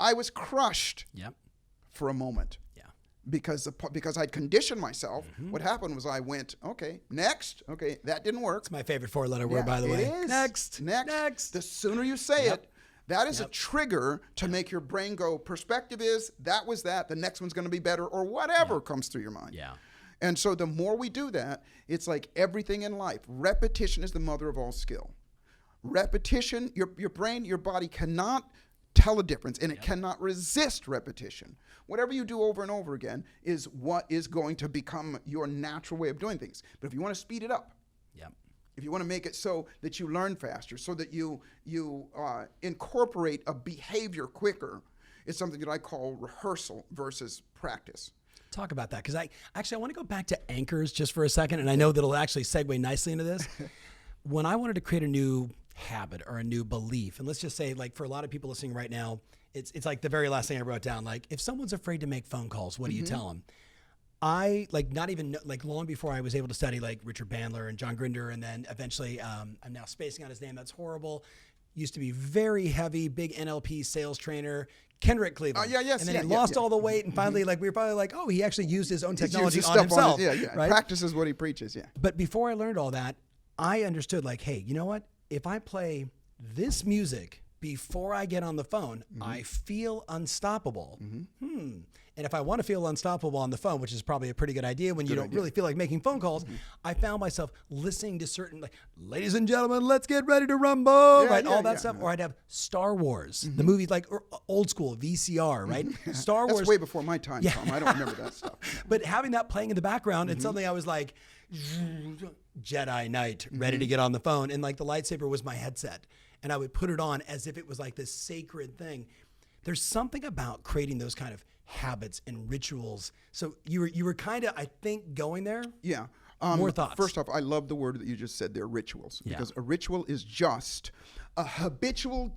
I was crushed for a moment. Because I'd conditioned myself. What happened was I went, okay, next. Okay, that didn't work. It's my favorite four-letter word, by the way. It is. Next. The sooner you say it, that is a trigger to make your brain go, perspective is, that was that, the next one's going to be better, or whatever comes through your mind. And so the more we do that, it's like everything in life. Repetition is the mother of all skill. Repetition, your brain, your body cannot tell a difference, and it cannot resist repetition. Whatever you do over and over again is what is going to become your natural way of doing things. But if you want to speed it up, if you want to make it so that you learn faster, so that you incorporate a behavior quicker, it's something that I call rehearsal versus practice. Talk about that, because I want to go back to anchors just for a second, and I know that'll actually segue nicely into this. When I wanted to create a new habit or a new belief, and let's just say, like, for a lot of people listening right now, it's like the very last thing I wrote down. Like, if someone's afraid to make phone calls, what do you tell them? I long before I was able to study like Richard Bandler and John Grinder, and then eventually I'm now spacing on his name. That's horrible. Used to be very heavy, big NLP sales trainer, Kendrick Cleveland. Yes. And then he lost all the weight, and finally, like, we were probably like, oh, he actually used his own technology on himself. Right? Practices what he preaches. But before I learned all that, I understood, like, hey, you know what? If I play this music before I get on the phone, I feel unstoppable. And if I want to feel unstoppable on the phone, which is probably a pretty good idea when you don't really feel like making phone calls, I found myself listening to certain, like, ladies and gentlemen, let's get ready to rumble, all that stuff. Or I'd have Star Wars, the movie, like, or old school VCR, right? Star Wars. That's way before my time, Tom. I don't remember that stuff. But having that playing in the background, and suddenly I was like, Jedi Knight, ready to get on the phone. And like the lightsaber was my headset. And I would put it on as if it was like this sacred thing. There's something about creating those kind of habits and rituals. So you were kind of, I think, going there. Yeah. More thoughts. First off, I love the word that you just said there, rituals, because a ritual is just a habitual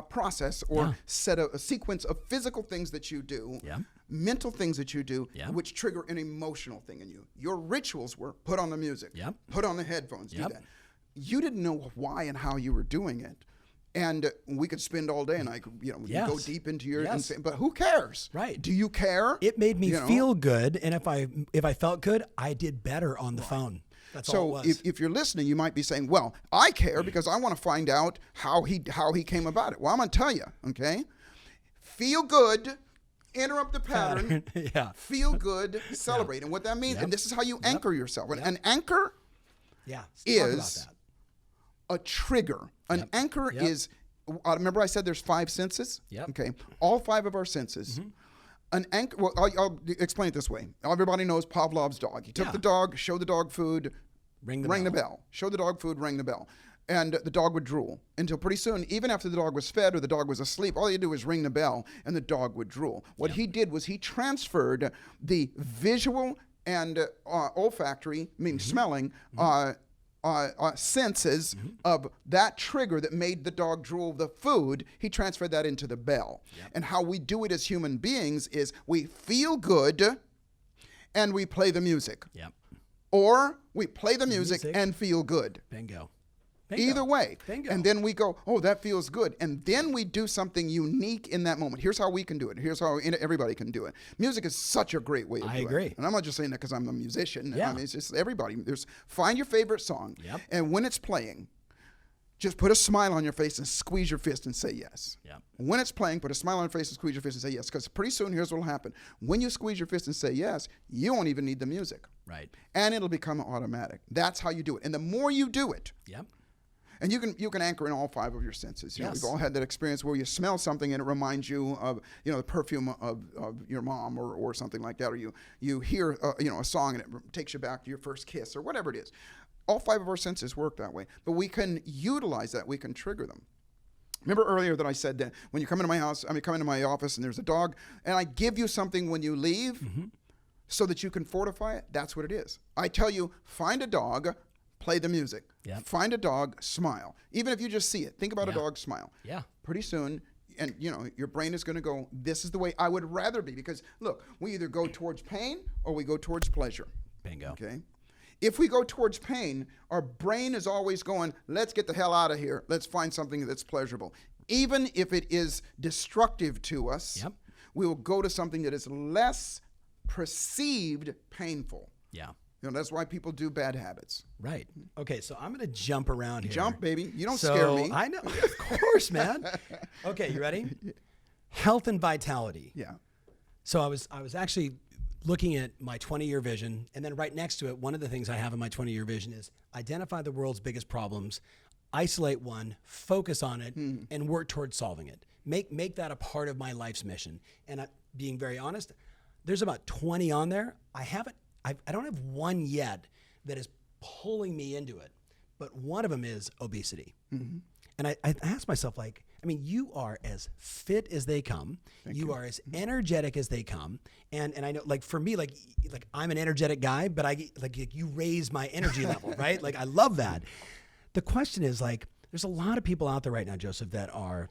process or a sequence of physical things that you do, mental things that you do, which trigger an emotional thing in you. Your rituals were put on the music, put on the headphones, do that. You didn't know why and how you were doing it. And we could spend all day, and I could, we could go deep into your, but who cares? Right. Do you care? It made me feel good, and if I felt good, I did better on the phone. That's all it was. If you're listening, you might be saying, "Well, I care because I want to find out how he came about it." Well, I'm going to tell you, okay? Feel good, interrupt the pattern. Feel good, celebrate, and what that means, and this is how you anchor yourself. An anchor, is a trigger. An anchor is, remember I said there's 5 senses? Okay. All 5 of our senses. An anchor, well, I'll explain it this way. Everybody knows Pavlov's dog. He took the dog, showed the dog food, rang the bell. Showed the dog food, rang the bell. And the dog would drool until pretty soon, even after the dog was fed or the dog was asleep, all you do is ring the bell and the dog would drool. What he did was he transferred the visual and olfactory, meaning smelling, senses of that trigger that made the dog drool the food, he transferred that into the bell. And how we do it as human beings is we feel good and we play the music. Or we play the music and feel good. Bingo. Either way. And then we go, oh, that feels good. And then we do something unique in that moment. Here's how we can do it. Here's how everybody can do it. Music is such a great way of doing it. I agree. And I'm not just saying that because I'm a musician. I mean, it's just everybody. Find your favorite song. And when it's playing, just put a smile on your face and squeeze your fist and say yes. When it's playing, put a smile on your face and squeeze your fist and say yes. Because pretty soon, here's what will happen. When you squeeze your fist and say yes, you won't even need the music. And it'll become automatic. That's how you do it. And the more you do it, and you can anchor in all 5 of your senses. We've all had that experience where you smell something and it reminds you of the perfume of your mom or something like that, or you hear a song and it takes you back to your first kiss or whatever it is. All 5 of our senses work that way, but we can utilize that. We can trigger them. Remember earlier that I said that when you come into my house, come into my office and there's a dog, and I give you something when you leave so that you can fortify it. That's what it is. I tell you, find a dog. Play the music. Find a dog, smile. Even if you just see it, think about a dog, smile. Pretty soon, and your brain is going to go, this is the way I would rather be. Because look, we either go towards pain or we go towards pleasure. Bingo. Okay. If we go towards pain, our brain is always going, let's get the hell out of here. Let's find something that's pleasurable. Even if it is destructive to us, we will go to something that is less perceived painful. That's why people do bad habits. Right. Okay, so I'm going to jump around here. Jump, baby. You don't scare me. I know. Of course, man. Okay, you ready? Health and vitality. So I was actually looking at my 20-year vision, and then right next to it, one of the things I have in my 20-year vision is identify the world's biggest problems, isolate one, focus on it, and work towards solving it. Make that a part of my life's mission. And being very honest, there's about 20 on there. I don't have one yet that is pulling me into it, but one of them is obesity. And I asked myself, like, I mean, you are as fit as they come. You are as energetic as they come. And I know, like, for me, like I'm an energetic guy, but you raise my energy level, right? Like, I love that. The question is, like, there's a lot of people out there right now, Joseph, that are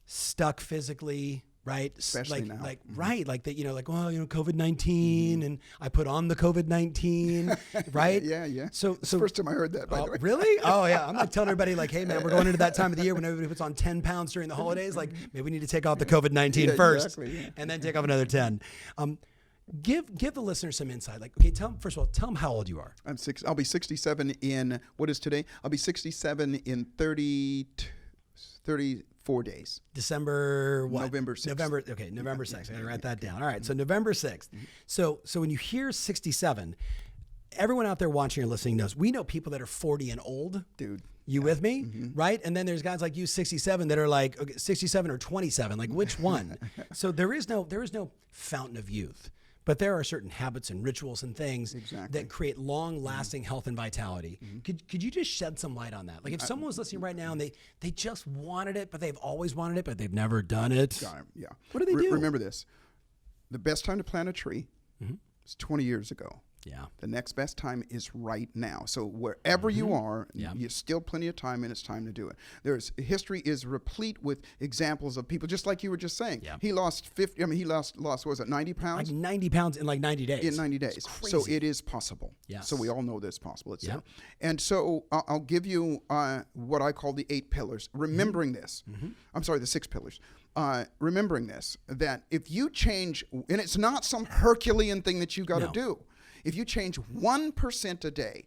stuck physically, right? Especially now. Right. Like that, COVID-19 and I put on the COVID-19, right? Yeah. So it's the first time I heard that, by the way. Really? Oh yeah. I'm like telling everybody, like, hey man, we're going into that time of the year when everybody puts on 10 pounds during the holidays. Like, maybe we need to take off the COVID-19 first and then take off another 10. Give the listeners some insight. Like, okay, first of all, tell them how old you are. I'll be 67 in, what is today? I'll be 67 in 34 days. December what? November 6th. November 6th. I gotta write that down. All right, so November 6th. So when you hear 67, everyone out there watching or listening knows, we know people that are 40 and old. Dude. You with me? Right? And then there's guys like you, 67, that are like, okay, 67 or 27. Like, which one? So there is no fountain of youth. But there are certain habits and rituals and things that create long-lasting health and vitality. Could you just shed some light on that? Like, if someone was listening right now and they just wanted it, but they've always wanted it, but they've never done it. Got it. Yeah. What do they do? Remember this. The best time to plant a tree is 20 years ago. Yeah. The next best time is right now. So wherever you are, you still plenty of time, and it's time to do it. History is replete with examples of people, just like you were just saying. Yeah. He lost 50. I mean, he lost. What was it, 90 pounds? Like 90 pounds in like 90 days. In 90 days. So it is possible. Yes. So we all know this possible. It's there. And so I'll give you what I call the 8 pillars. Remembering this. I'm sorry, the 6 pillars. Remembering this, that if you change, and it's not some Herculean thing that you got to do. If you change 1% a day,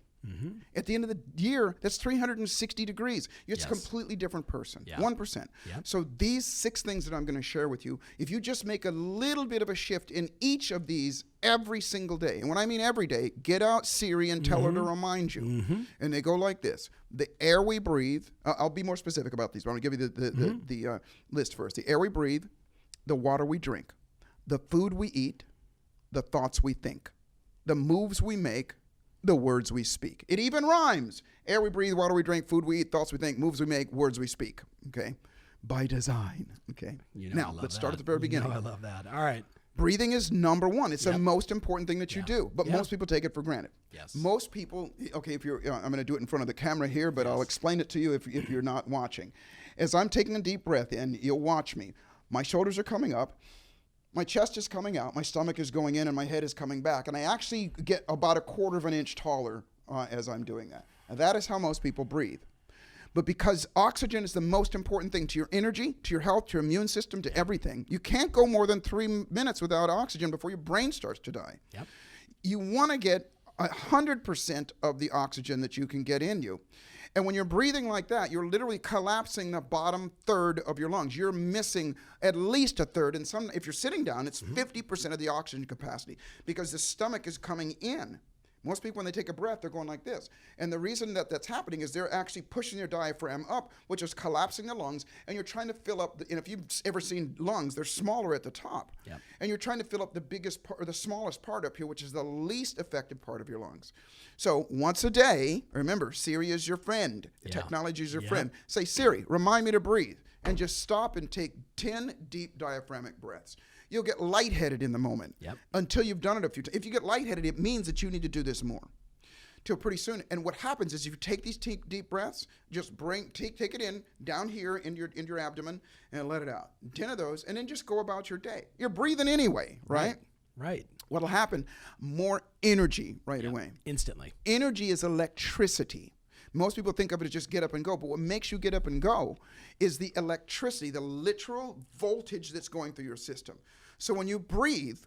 at the end of the year, that's 360 degrees. It's a completely different person. 1%. So these 6 things that I'm going to share with you, if you just make a little bit of a shift in each of these every single day, and when I mean every day, get out Siri and tell her to remind you. And they go like this. The air we breathe, I'll be more specific about these, but I'm going to give you the list first. The air we breathe, the water we drink, the food we eat, the thoughts we think, the moves we make, the words we speak. It even rhymes. Air we breathe, water we drink, food we eat, thoughts we think, moves we make, words we speak. Okay? By design. Okay? Now, let's start at the very beginning. I love that. All right. Breathing is number one. It's the most important thing that you do, but most people take it for granted. Yes. Most people, okay, if you're, I'm going to do it in front of the camera here, but I'll explain it to you if you're not watching. As I'm taking a deep breath in, you'll watch me. My shoulders are coming up. My chest is coming out, my stomach is going in, and my head is coming back. And I actually get about 1/4 of an inch taller as I'm doing that. And that is how most people breathe. But because oxygen is the most important thing to your energy, to your health, to your immune system, to everything, you can't go more than 3 minutes without oxygen before your brain starts to die. You want to get 100% of the oxygen that you can get in you. And when you're breathing like that, you're literally collapsing the bottom third of your lungs. You're missing at least 1/3. And if you're sitting down, it's 50% of the oxygen capacity because the stomach is coming in. Most people, when they take a breath, they're going like this. And the reason that that's happening is they're actually pushing their diaphragm up, which is collapsing the lungs. And you're trying to fill up, and if you've ever seen lungs, they're smaller at the top. And you're trying to fill up the biggest part, or the smallest part up here, which is the least effective part of your lungs. So once a day, remember, Siri is your friend. Technology is your friend. Say, Siri, remind me to breathe. And just stop and take 10 deep diaphragmatic breaths. You'll get lightheaded in the moment until you've done it a few times. If you get lightheaded, it means that you need to do this more. Till pretty soon. And what happens is if you take these deep breaths, just take it in down here in your abdomen and let it out. 10 of those, and then just go about your day. You're breathing anyway, right? Right. What'll happen? More energy right away. Instantly. Energy is electricity. Most people think of it as just get up and go, but what makes you get up and go is the electricity, the literal voltage that's going through your system. So when you breathe,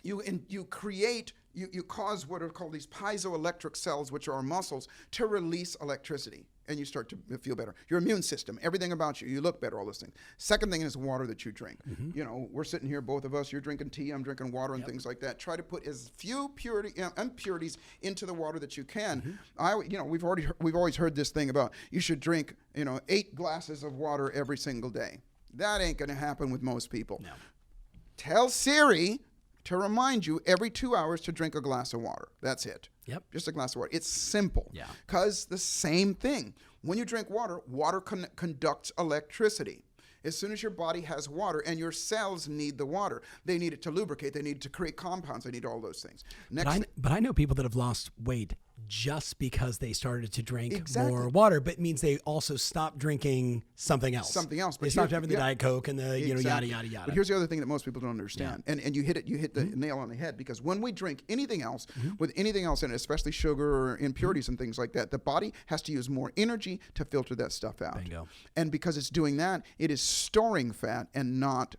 you create you cause what are called these piezoelectric cells, which are our muscles, to release electricity. And you start to feel better. Your immune system, everything about you, you look better, all those things. Second thing is water that you drink. You know, we're sitting here, both of us, you're drinking tea, I'm drinking water and things like that. Try to put as few impurities into the water that you can. You know, we've always heard this thing about you should drink, 8 glasses of water every single day. That ain't going to happen with most people. No. Tell Siri to remind you every 2 hours to drink a glass of water. That's it. Yep. Just a glass of water. It's simple. Yeah. Because the same thing. When you drink water, water conducts electricity. As soon as your body has water, and your cells need the water, they need it to lubricate, they need it to create compounds, they need all those things. But I know people that have lost weight just because they started to drink more water, but it means they also stopped drinking something else. But they stopped having the Diet Coke and the yada yada yada. But here's the other thing that most people don't understand, and you hit the nail on the head, because when we drink anything else with anything else in it, especially sugar or impurities and things like that, the body has to use more energy to filter that stuff out. Bingo. And because it's doing that, it is storing fat and not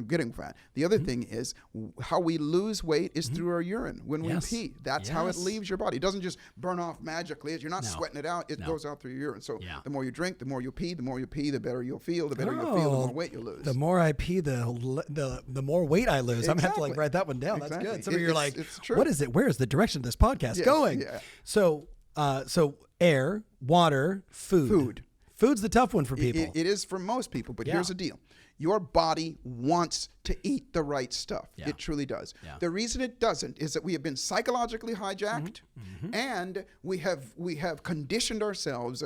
getting fat. The other thing is how we lose weight is through our urine when we pee. That's how it leaves your body. It doesn't just burn off magically. You're not sweating it out. It goes out through your urine. So the more you drink, the more you pee. The more you pee, the better you'll feel. The better you'll feel, the more weight you lose. The more I pee, the more weight I lose. I'm gonna have to write that one down. That's good. Some of you are like, what is it? Where is the direction of this podcast going? Yeah. So air, water, food. Food's the tough one for people. It is for most people, but here's the deal. Your body wants to eat the right stuff. Yeah. It truly does. Yeah. The reason it doesn't is that we have been psychologically hijacked, and we have conditioned ourselves.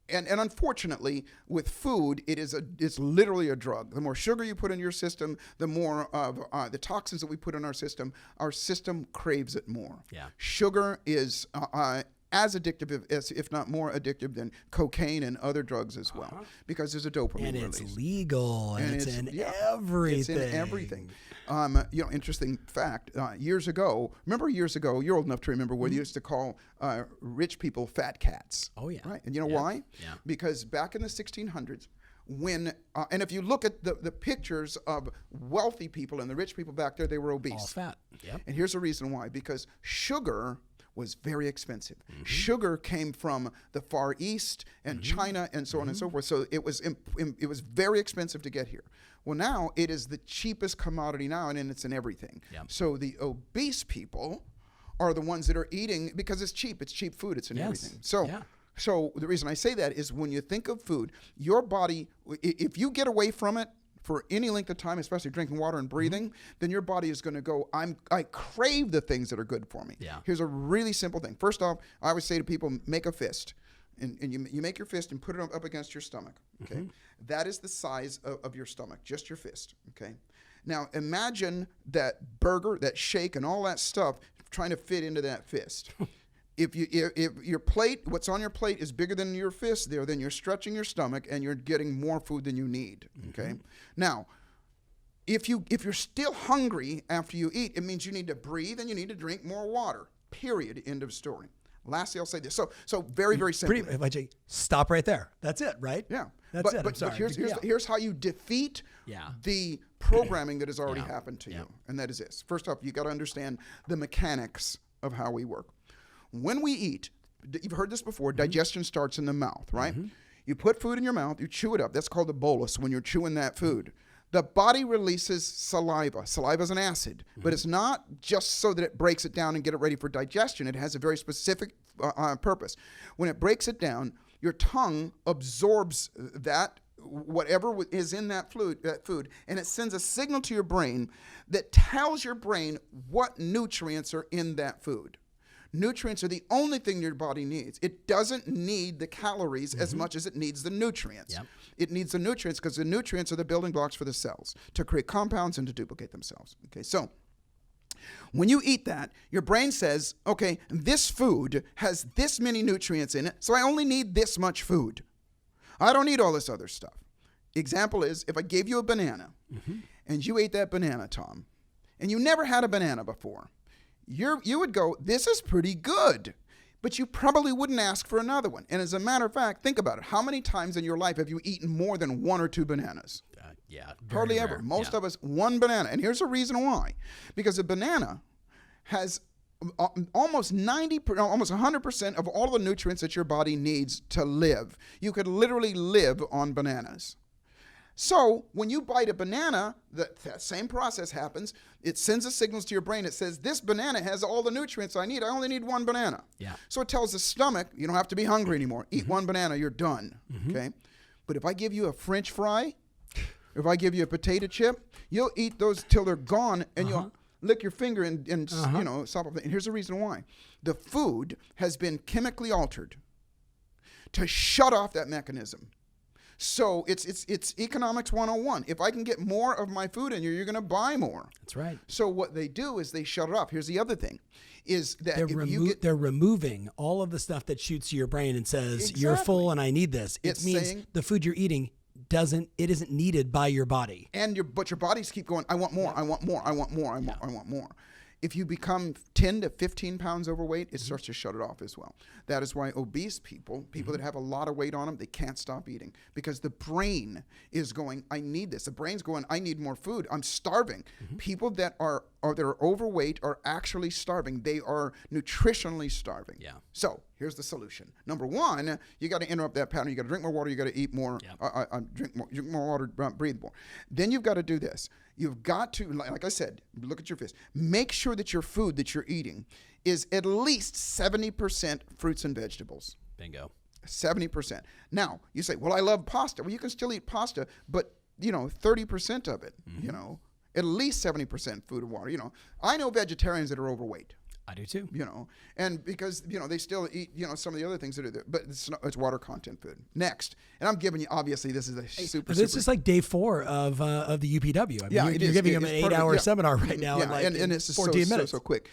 And unfortunately, with food, it's literally a drug. The more sugar you put in your system, the more of the toxins that we put in our system craves it more. Yeah. Sugar is as addictive, if not more addictive, than cocaine and other drugs as well, because there's a dopamine release. And it's legal, and it's in everything. It's in everything. Interesting fact, years ago, you're old enough to remember when they used to call rich people fat cats. Oh, yeah. Right? And you know why? Yeah. Because back in the 1600s, when and if you look at the pictures of wealthy people and the rich people back there, they were obese. All fat. Yep. And here's the reason why. Because sugar was very expensive. Sugar came from the Far East and China and so on and so forth. So it was very expensive to get here. Well, now it is the cheapest commodity now, and it's in everything. Yep. So the obese people are the ones that are eating because it's cheap. It's cheap food. It's in everything. So the reason I say that is when you think of food, your body, if you get away from it for any length of time, especially drinking water and breathing, then your body is going to go, I crave the things that are good for me. Yeah. Here's a really simple thing. First off, I always say to people, make a fist. And you make your fist and put it up against your stomach. Okay. That is the size of your stomach, just your fist. Okay. Now imagine that burger, that shake, and all that stuff trying to fit into that fist. If your plate, what's on your plate is bigger than your fist there, then you're stretching your stomach and you're getting more food than you need. Okay. Now, if you're still hungry after you eat, it means you need to breathe and you need to drink more water. Period. End of story. Lastly, I'll say this. So very, very simple. Stop right there. That's it, right? Yeah. That's it. But here's how you defeat the programming that has already happened to you. And that is this. First off, you got to understand the mechanics of how we work. When we eat, you've heard this before, digestion starts in the mouth, right? You put food in your mouth, you chew it up. That's called a bolus when you're chewing that food. The body releases saliva. Saliva is an acid, but it's not just so that it breaks it down and get it ready for digestion. It has a very specific purpose. When it breaks it down, your tongue absorbs that whatever is in that food, and it sends a signal to your brain that tells your brain what nutrients are in that food. Nutrients are the only thing your body needs. It doesn't need the calories as much as it needs the nutrients. Yep. It needs the nutrients because the nutrients are the building blocks for the cells to create compounds and to duplicate themselves. Okay, so when you eat that, your brain says, okay, this food has this many nutrients in it, so I only need this much food. I don't need all this other stuff. Example is, if I gave you a banana and you ate that banana, Tom, and you never had a banana before, you would go, this is pretty good, but you probably wouldn't ask for another one. And as a matter of fact, think about it. How many times in your life have you eaten more than 1 or 2 bananas? Hardly ever. Most of us, 1 banana. And here's the reason why. Because a banana has almost 100% of all the nutrients that your body needs to live. You could literally live on bananas. So when you bite a banana, that same process happens. It sends a signals to your brain. It says, this banana has all the nutrients I need. I only need one banana. Yeah. So it tells the stomach, you don't have to be hungry anymore. Eat one banana, you're done. Okay. But if I give you a French fry, if I give you a potato chip, you'll eat those till they're gone, and you'll lick your finger and stop. And here's the reason why. The food has been chemically altered to shut off that mechanism. So it's economics 101. If I can get more of my food in you, you're going to buy more. That's right. So what they do is they shut it off. Here's the other thing, is that they're removing all of the stuff that shoots to your brain and says, you're full and I need this. It means saying, the food you're eating isn't needed by your body. But your bodies keep going, I want more, I want more, I want more, I want more. If you become 10 to 15 pounds overweight, it starts to shut it off as well. That is why obese people that have a lot of weight on them, they can't stop eating because the brain is going, I need this. The brain's going, I need more food. I'm starving. People that are overweight are actually starving. They are nutritionally starving. Yeah. So here's the solution. Number one, you got to interrupt that pattern. You got to drink more water. You got to eat more. Drink more water. Breathe more. Then you've got to do this. You've got to, like I said, look at your fist. Make sure that your food that you're eating is at least 70% fruits and vegetables. Bingo. 70%. Now, you say, well, I love pasta. Well, you can still eat pasta, but, 30% of it, at least 70% food and water. I know vegetarians that are overweight. I do too. And because, they still eat, some of the other things that are there, but it's water content food. Next. And I'm giving you, obviously, this is a super. This is like day 4 of the UPW. I mean, you're giving them an 8-hour seminar right now. Yeah, and it's 14 minutes. So quick.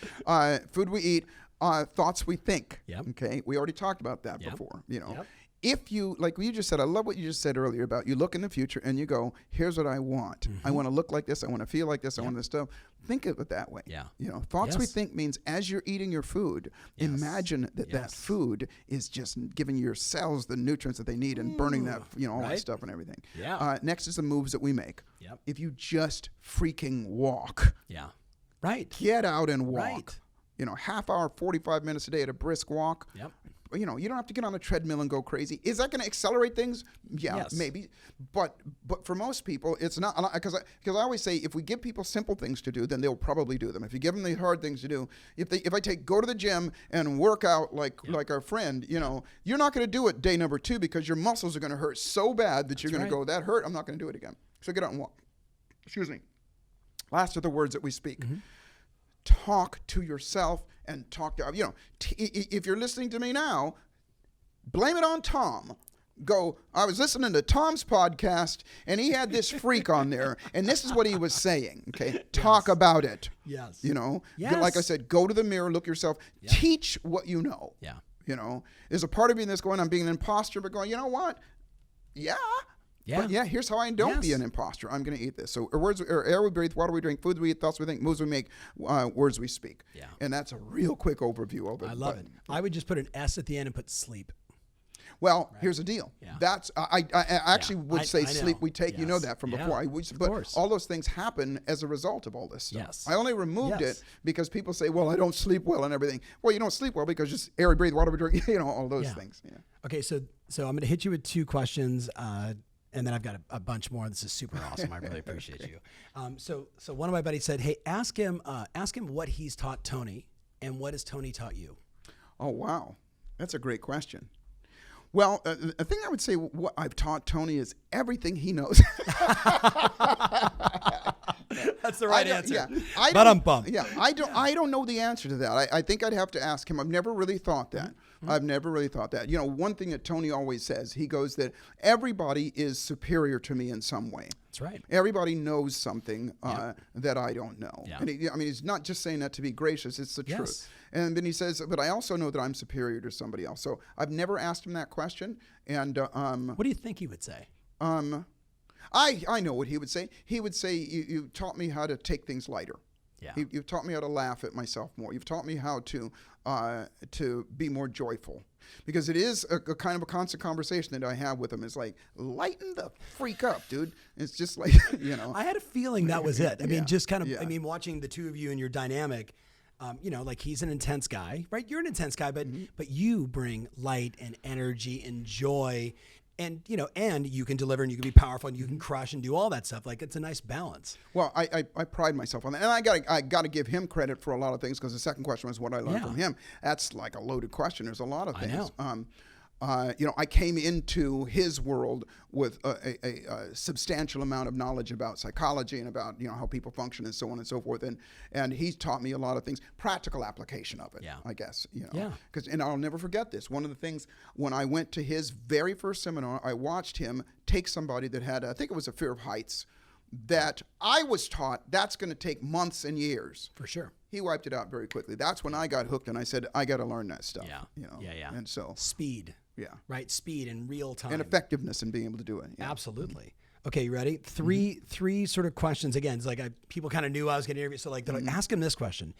Food we eat, thoughts we think. Yep. Okay. We already talked about that before, Yep. If you, like you just said, I love what you just said earlier about you look in the future and you go, here's what I want. I want to look like this. I want to feel like this. I want this stuff. Think of it that way. Yeah. Thoughts we think means as you're eating your food, imagine that food is just giving your cells the nutrients that they need and burning that, all that stuff and everything. Yeah. Next is the moves that we make. Yep. If you just freaking walk. Yeah. Right. Get out and walk. Right. Half hour, 45 minutes a day at a brisk walk. Yep. You don't have to get on a treadmill and go crazy. Is that going to accelerate things? Yeah, yes. Maybe. But for most people, it's not. Because I always say, if we give people simple things to do, then they'll probably do them. If you give them the hard things to do, if I go to the gym and work out like our friend, you're not going to do it day number 2 because your muscles are going to hurt so bad that you're going to go, that hurt, I'm not going to do it again. So get out and walk. Excuse me. Last are the words that we speak. Talk to yourself and talk to, if you're listening to me now, blame it on Tom. Go, I was listening to Tom's podcast and he had this freak on there and this is what he was saying. Okay. Talk about it. Yes. Yes. Like I said, go to the mirror, look yourself, teach what you know. Yeah. There's a part of me that's going, I'm being an imposter, but going, you know what? Yeah. Yeah. But here's how I don't be an imposter. I'm going to eat this. So air we breathe, water we drink, food we eat, thoughts we think, moves we make, words we speak. Yeah. And that's a real quick overview of it. I love it. I would just put an S at the end and put sleep. Well, here's the deal. Yeah. That's I actually would say sleep we take. Yes. You know that from before. But all those things happen as a result of all this stuff. Yes. I only removed it because people say, well, I don't sleep well and everything. Well, you don't sleep well because just air we breathe, water we drink, all those things. Yeah. Okay, so I'm going to hit you with 2 questions. And then I've got a bunch more. This is super awesome. I really appreciate you. So one of my buddies said, hey, ask him what he's taught Tony and what has Tony taught you? Oh, wow. That's a great question. Well, the thing I would say what I've taught Tony is everything he knows. That's the right answer. Yeah, I don't know the answer to that. I think I'd have to ask him. I've never really thought that. I've never really thought that. One thing that Tony always says, he goes that everybody is superior to me in some way. That's right. Everybody knows something that I don't know. Yeah. And he's not just saying that to be gracious. It's the truth. And then he says, but I also know that I'm superior to somebody else. So I've never asked him that question. And what do you think he would say? I know what he would say. He would say, you taught me how to take things lighter. Yeah. You've taught me how to laugh at myself more. You've taught me how to be more joyful. Because it is a kind of a constant conversation that I have with him. It's like, lighten the freak up, dude. It's just like, I had a feeling that was it. I mean, just kind of, watching the two of you and your dynamic, like he's an intense guy, right? You're an intense guy, but you bring light and energy and joy, and you can deliver and you can be powerful and you can crush and do all that stuff. Like, it's a nice balance. Well, I pride myself on that, and I got to give him credit for a lot of things, because the second question was what I learned from him. That's like a loaded question. There's a lot of things. I came into his world with a substantial amount of knowledge about psychology and about how people function and so on and so forth, and he's taught me a lot of things, practical application of it. I guess and I'll never forget this. One of the things, when I went to his very first seminar, I watched him take somebody that had, I think it was a fear of heights, that I was taught that's going to take months and years. For sure. He wiped it out very quickly. That's when I got hooked, and I said, I got to learn that stuff. And so speed. Yeah. Right. Speed in real time. And effectiveness in being able to do it. Yeah. Absolutely. Okay. You ready? Three sort of questions. Again, it's like people kind of knew I was going to interview. So they're like, ask him this question.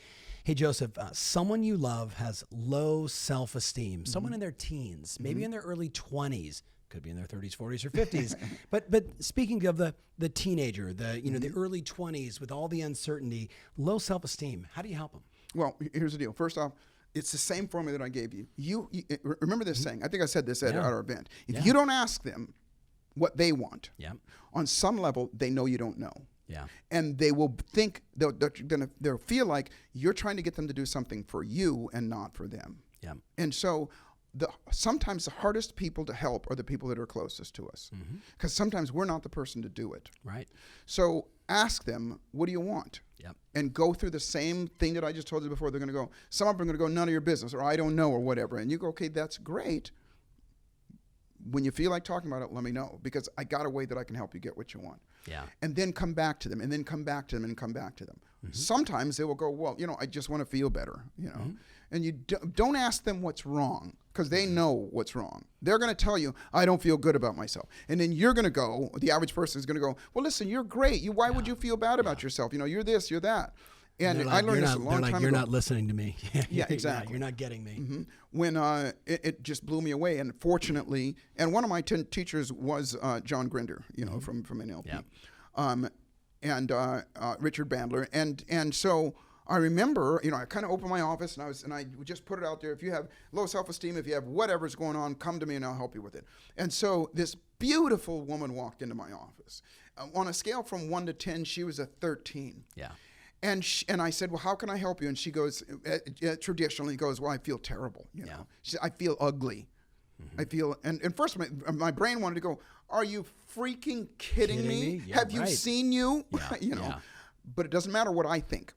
Hey, Joseph, someone you love has low self-esteem, someone in their teens, maybe in their early 20s, could be in their 30s, 40s, or 50s. But speaking of the teenager, the early 20s with all the uncertainty, low self-esteem, how do you help them? Well, here's the deal. First off, it's the same formula that I gave you. You remember this saying? I think I said this at our event. If you don't ask them what they want, on some level, they know you don't know. Yeah. And they will think they'll feel like you're trying to get them to do something for you and not for them. Yeah. And so sometimes the hardest people to help are the people that are closest to us, because sometimes we're not the person to do it. Right. So ask them, what do you want? Yep. And go through the same thing that I just told you before. They're going to go, some of them are going to go, none of your business, or I don't know, or whatever. And you go, okay, that's great. When you feel like talking about it, let me know, because I got a way that I can help you get what you want. Yeah. And then come back to them, and then come back to them, and come back to them. Sometimes they will go, well, I just want to feel better, And you don't ask them what's wrong, because they know what's wrong. They're going to tell you, I don't feel good about myself. And then you're going to go, the average person is going to go, well, listen, you're great. Why would you feel bad about yourself? You're this, you're that. And I learned this a long time ago. You're not listening to me. Yeah, exactly. You're not getting me. When it just blew me away. And fortunately, and one of my teachers was John Grinder, from NLP. And Richard Bandler. And so I remember, I kind of opened my office and I just put it out there. If you have low self-esteem, if you have whatever's going on, come to me and I'll help you with it. And so this beautiful woman walked into my office. On a scale from 1 to 10, she was a 13. Yeah. And I said, well, how can I help you? And she goes, traditionally goes, well, I feel terrible. She said, I feel ugly. I feel, and first my brain wanted to go, are you freaking kidding me? Yeah, have you seen you? Yeah. But it doesn't matter what I think.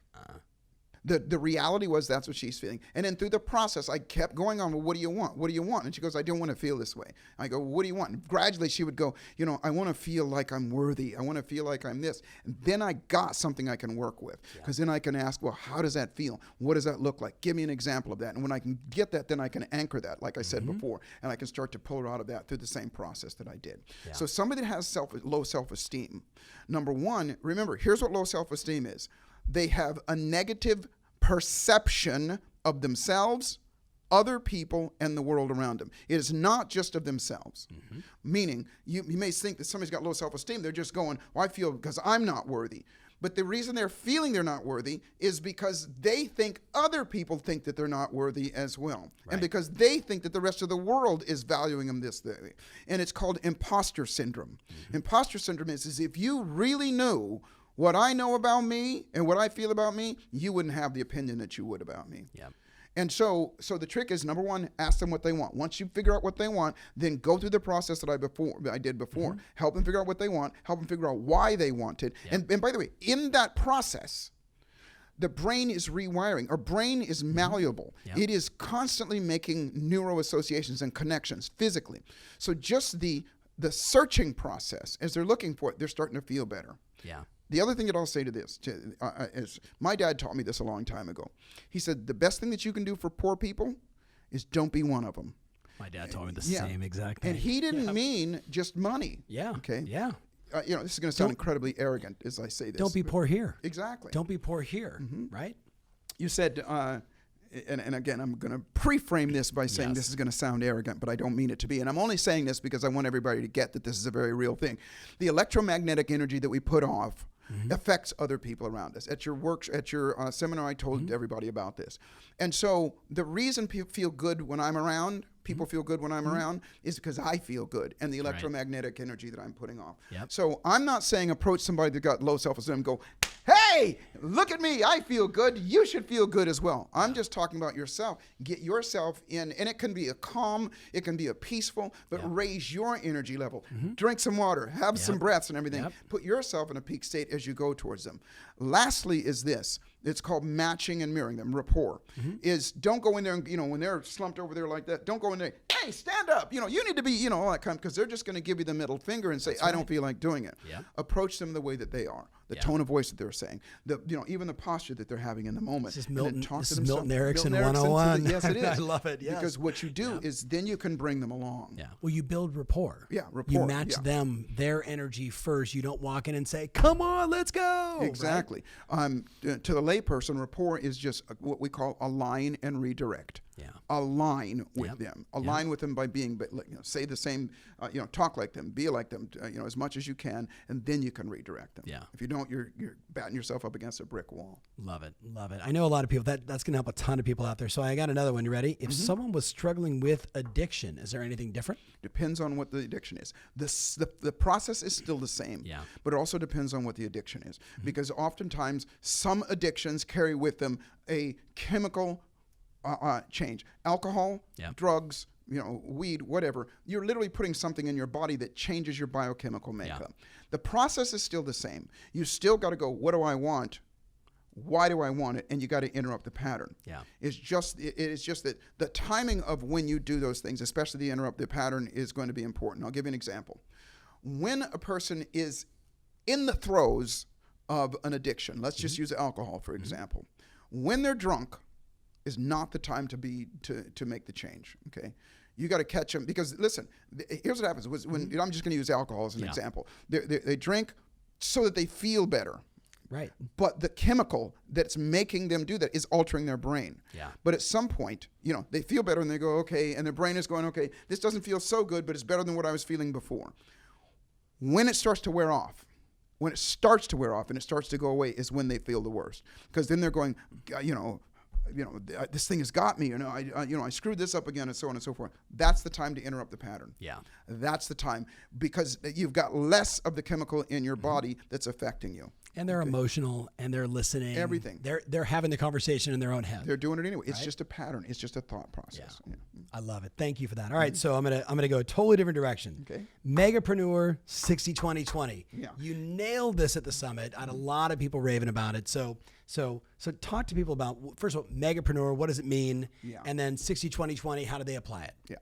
The reality was that's what she's feeling. And then through the process, I kept going on, well, what do you want? What do you want? And she goes, I don't want to feel this way. I go, well, what do you want? And gradually she would go, I want to feel like I'm worthy. I want to feel like I'm this. And then I got something I can work with, because then I can ask, well, how does that feel? What does that look like? Give me an example of that. And when I can get that, then I can anchor that, like I said before, and I can start to pull it out of that through the same process that I did. Yeah. So somebody that has low self-esteem, number one, remember, here's what low self-esteem is. They have a negative perception of themselves, other people, and the world around them. It is not just of themselves. Meaning, you may think that somebody's got low self-esteem. They're just going, well, I feel because I'm not worthy. But the reason they're feeling they're not worthy is because they think other people think that they're not worthy as well. Right. And because they think that the rest of the world is valuing them this way. And it's called imposter syndrome. Imposter syndrome is if you really knew what I know about me and what I feel about me, you wouldn't have the opinion that you would about me. Yeah. And so the trick is, number one, ask them what they want. Once you figure out what they want, then go through the process that I did before. Help them figure out what they want. Help them figure out why they want it. Yeah. And by the way, in that process, the brain is rewiring. Our brain is malleable. Yeah. It is constantly making neural associations and connections physically. So just the searching process, as they're looking for it, they're starting to feel better. Yeah. The other thing that I'll say to this is my dad taught me this a long time ago. He said, the best thing that you can do for poor people is don't be one of them. My dad told me the same exact thing. And he didn't mean just money. Yeah. Okay. Yeah. This is going to sound incredibly arrogant as I say this. Don't be poor here. Exactly. Don't be poor here. Right? You said, and again, I'm going to pre-frame this by saying this is going to sound arrogant, but I don't mean it to be. And I'm only saying this because I want everybody to get that this is a very real thing. The electromagnetic energy that we put off affects other people around us. At your work, at your seminar, I told everybody about this. And so the reason people feel good when I'm around, people feel good when I'm around, is because I feel good and the electromagnetic energy that I'm putting off. So I'm not saying approach somebody that got low self-esteem and go, hey, look at me, I feel good, you should feel good as well. I'm just talking about yourself. Get yourself in, and it can be a calm, it can be a peaceful, but raise your energy level. Drink some water, have some breaths and everything. Put yourself in a peak state as you go towards them. Lastly is this. It's called matching and mirroring them, rapport. Is don't go in there and, when they're slumped over there like that, don't go in there, hey, stand up. You need to be, all that kind of, because they're just going to give you the middle finger and say, I don't feel like doing it. Approach them the way that they are, the tone of voice that they're saying, even the posture that they're having in the moment. This is Milton Erickson 101. Yes, it is. I love it. Yes. Because what you do is then you can bring them along. Well, you build rapport. Rapport. You match them, their energy first. You don't walk in and say, come on, let's go. Exactly. Right? To the layperson, rapport is just what we call align and redirect. Align with them. Align with them by being, say the same, talk like them, be like them, as much as you can, and then you can redirect them. If you don't, you're batting yourself up against a brick wall. Love it. Love it. I know a lot of people, that's going to help a ton of people out there. So I got another one. You ready? If someone was struggling with addiction, is there anything different? Depends on what the addiction is. The process is still the same, but it also depends on what the addiction is. Because oftentimes, some addictions carry with them a chemical change. Alcohol, drugs, weed, whatever. You're literally putting something in your body that changes your biochemical makeup. The process is still the same. You still got to go, what do I want? Why do I want it? And you got to interrupt the pattern. It's just that the timing of when you do those things, especially the interrupt the pattern, is going to be important. I'll give you an example. When a person is in the throes of an addiction, let's just use alcohol for example. When they're drunk is not the time to make the change. Okay, you got to catch them, because listen, here's what happens. When I'm just going to use alcohol as an example. They drink so that they feel better. Right. But the chemical that's making them do that is altering their brain. But at some point, they feel better and they go, okay, and their brain is going, okay, this doesn't feel so good, but it's better than what I was feeling before. When it starts to wear off, and it starts to go away is when they feel the worst. Because then they're going, this thing has got me, I screwed this up again, and so on and so forth. That's the time to interrupt the pattern. That's the time, because you've got less of the chemical in your body that's affecting you. And they're emotional, and they're listening. Everything. They're having the conversation in their own head. They're doing it anyway. It's just a pattern. It's just a thought process. I love it. Thank you for that. All right, so I'm gonna go a totally different direction. Okay. Megapreneur 60-20-20. You nailed this at the summit. I had a lot of people raving about it. So talk to people about, first of all, megapreneur. What does it mean? And then 60-20-20. How do they apply it?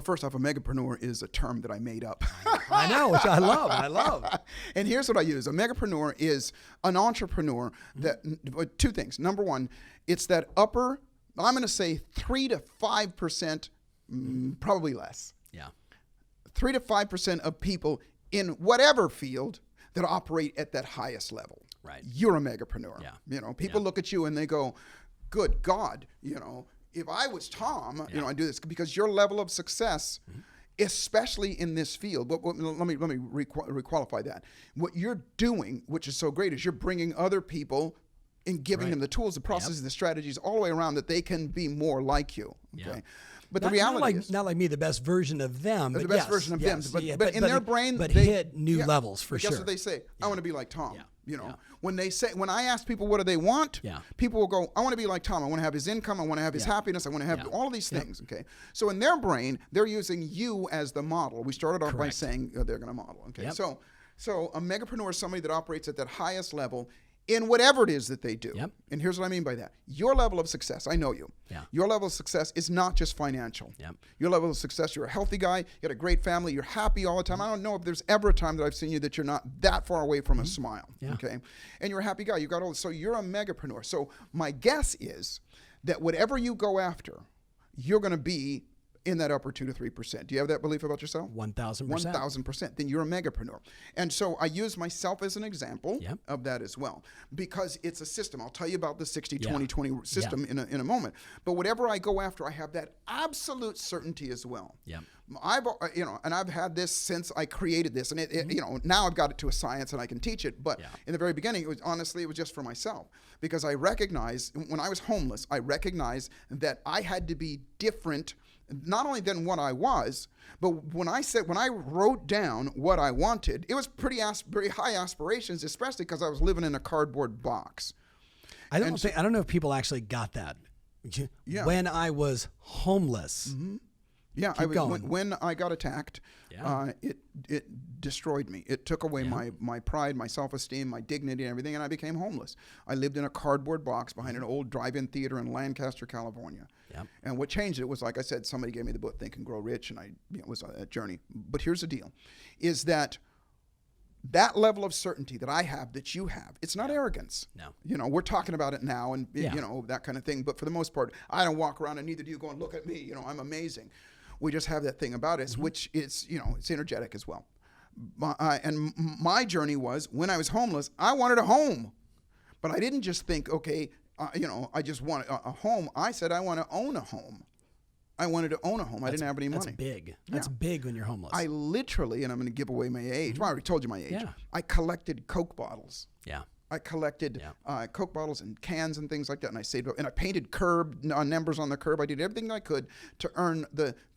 First off, a megapreneur is a term that I made up. I know, which I love. And here's what I use. A megapreneur is an entrepreneur that, two things. Number one, it's that upper, I'm going to say 3 to 5%, probably less. 3 to 5% of people in whatever field that operate at that highest level. Right. You're a megapreneur. People look at you and they go, good God, if I was Tom, I do this, because your level of success, especially in this field. But let me requalify that. What you're doing, which is so great, is you're bringing other people and giving them the tools, the processes, the strategies all the way around that they can be more like you. Okay. But the reality is not like me, the best version of them. The best version of them. But in their brain, they hit new levels for sure. Guess what they say? I want to be like Tom. When I ask people what do they want, people will go, I want to be like Tom. I want to have his income. I want to have his happiness. I want to have all of these things. Okay. So in their brain, they're using you as the model. We started off by saying they're going to model. Okay. So a megapreneur is somebody that operates at that highest level in whatever it is that they do. And here's what I mean by that. Your level of success, I know you. Your level of success is not just financial. Your level of success, you're a healthy guy, you got a great family, you're happy all the time. I don't know if there's ever a time that I've seen you that you're not that far away from a smile. Okay. And you're a happy guy. So you're a megapreneur. So my guess is that whatever you go after, you're going to be in that upper 2 to 3%. Do you have that belief about yourself? 1,000%. 1,000%. Then you're a megapreneur. And so I use myself as an example of that as well, because it's a system. I'll tell you about the 60-20-20 system in a moment. But whatever I go after, I have that absolute certainty as well. I've had this since I created this, and now I've got it to a science and I can teach it. But in the very beginning, it was just for myself, because I recognized when I was homeless, I recognized that I had to be different, not only than what I was, but when I wrote down what I wanted, it was very high aspirations, especially because I was living in a cardboard box. I don't know if people actually got that. When I was homeless. Yeah, when I got attacked, it destroyed me. It took away my pride, my self-esteem, my dignity, and everything, and I became homeless. I lived in a cardboard box behind an old drive-in theater in Lancaster, California. And what changed it was, like I said, somebody gave me the book Think and Grow Rich, and it was a journey. But here's the deal, is that level of certainty that I have, that you have, it's not arrogance. No. We're talking about it now and, that kind of thing. But for the most part, I don't walk around, and neither do you, going, look at me, I'm amazing. We just have that thing about us, which is, it's energetic as well. And my journey was, when I was homeless, I wanted a home. But I didn't just think, okay, I just want a home. I said, I want to own a home. I wanted to own a home. I didn't have any money. That's big. That's big when you're homeless. I literally, and I'm going to give away my age. Well, I already told you my age. I collected Coke bottles. I collected Coke bottles and cans and things like that, and I saved up. And I painted numbers on the curb. I did everything I could to earn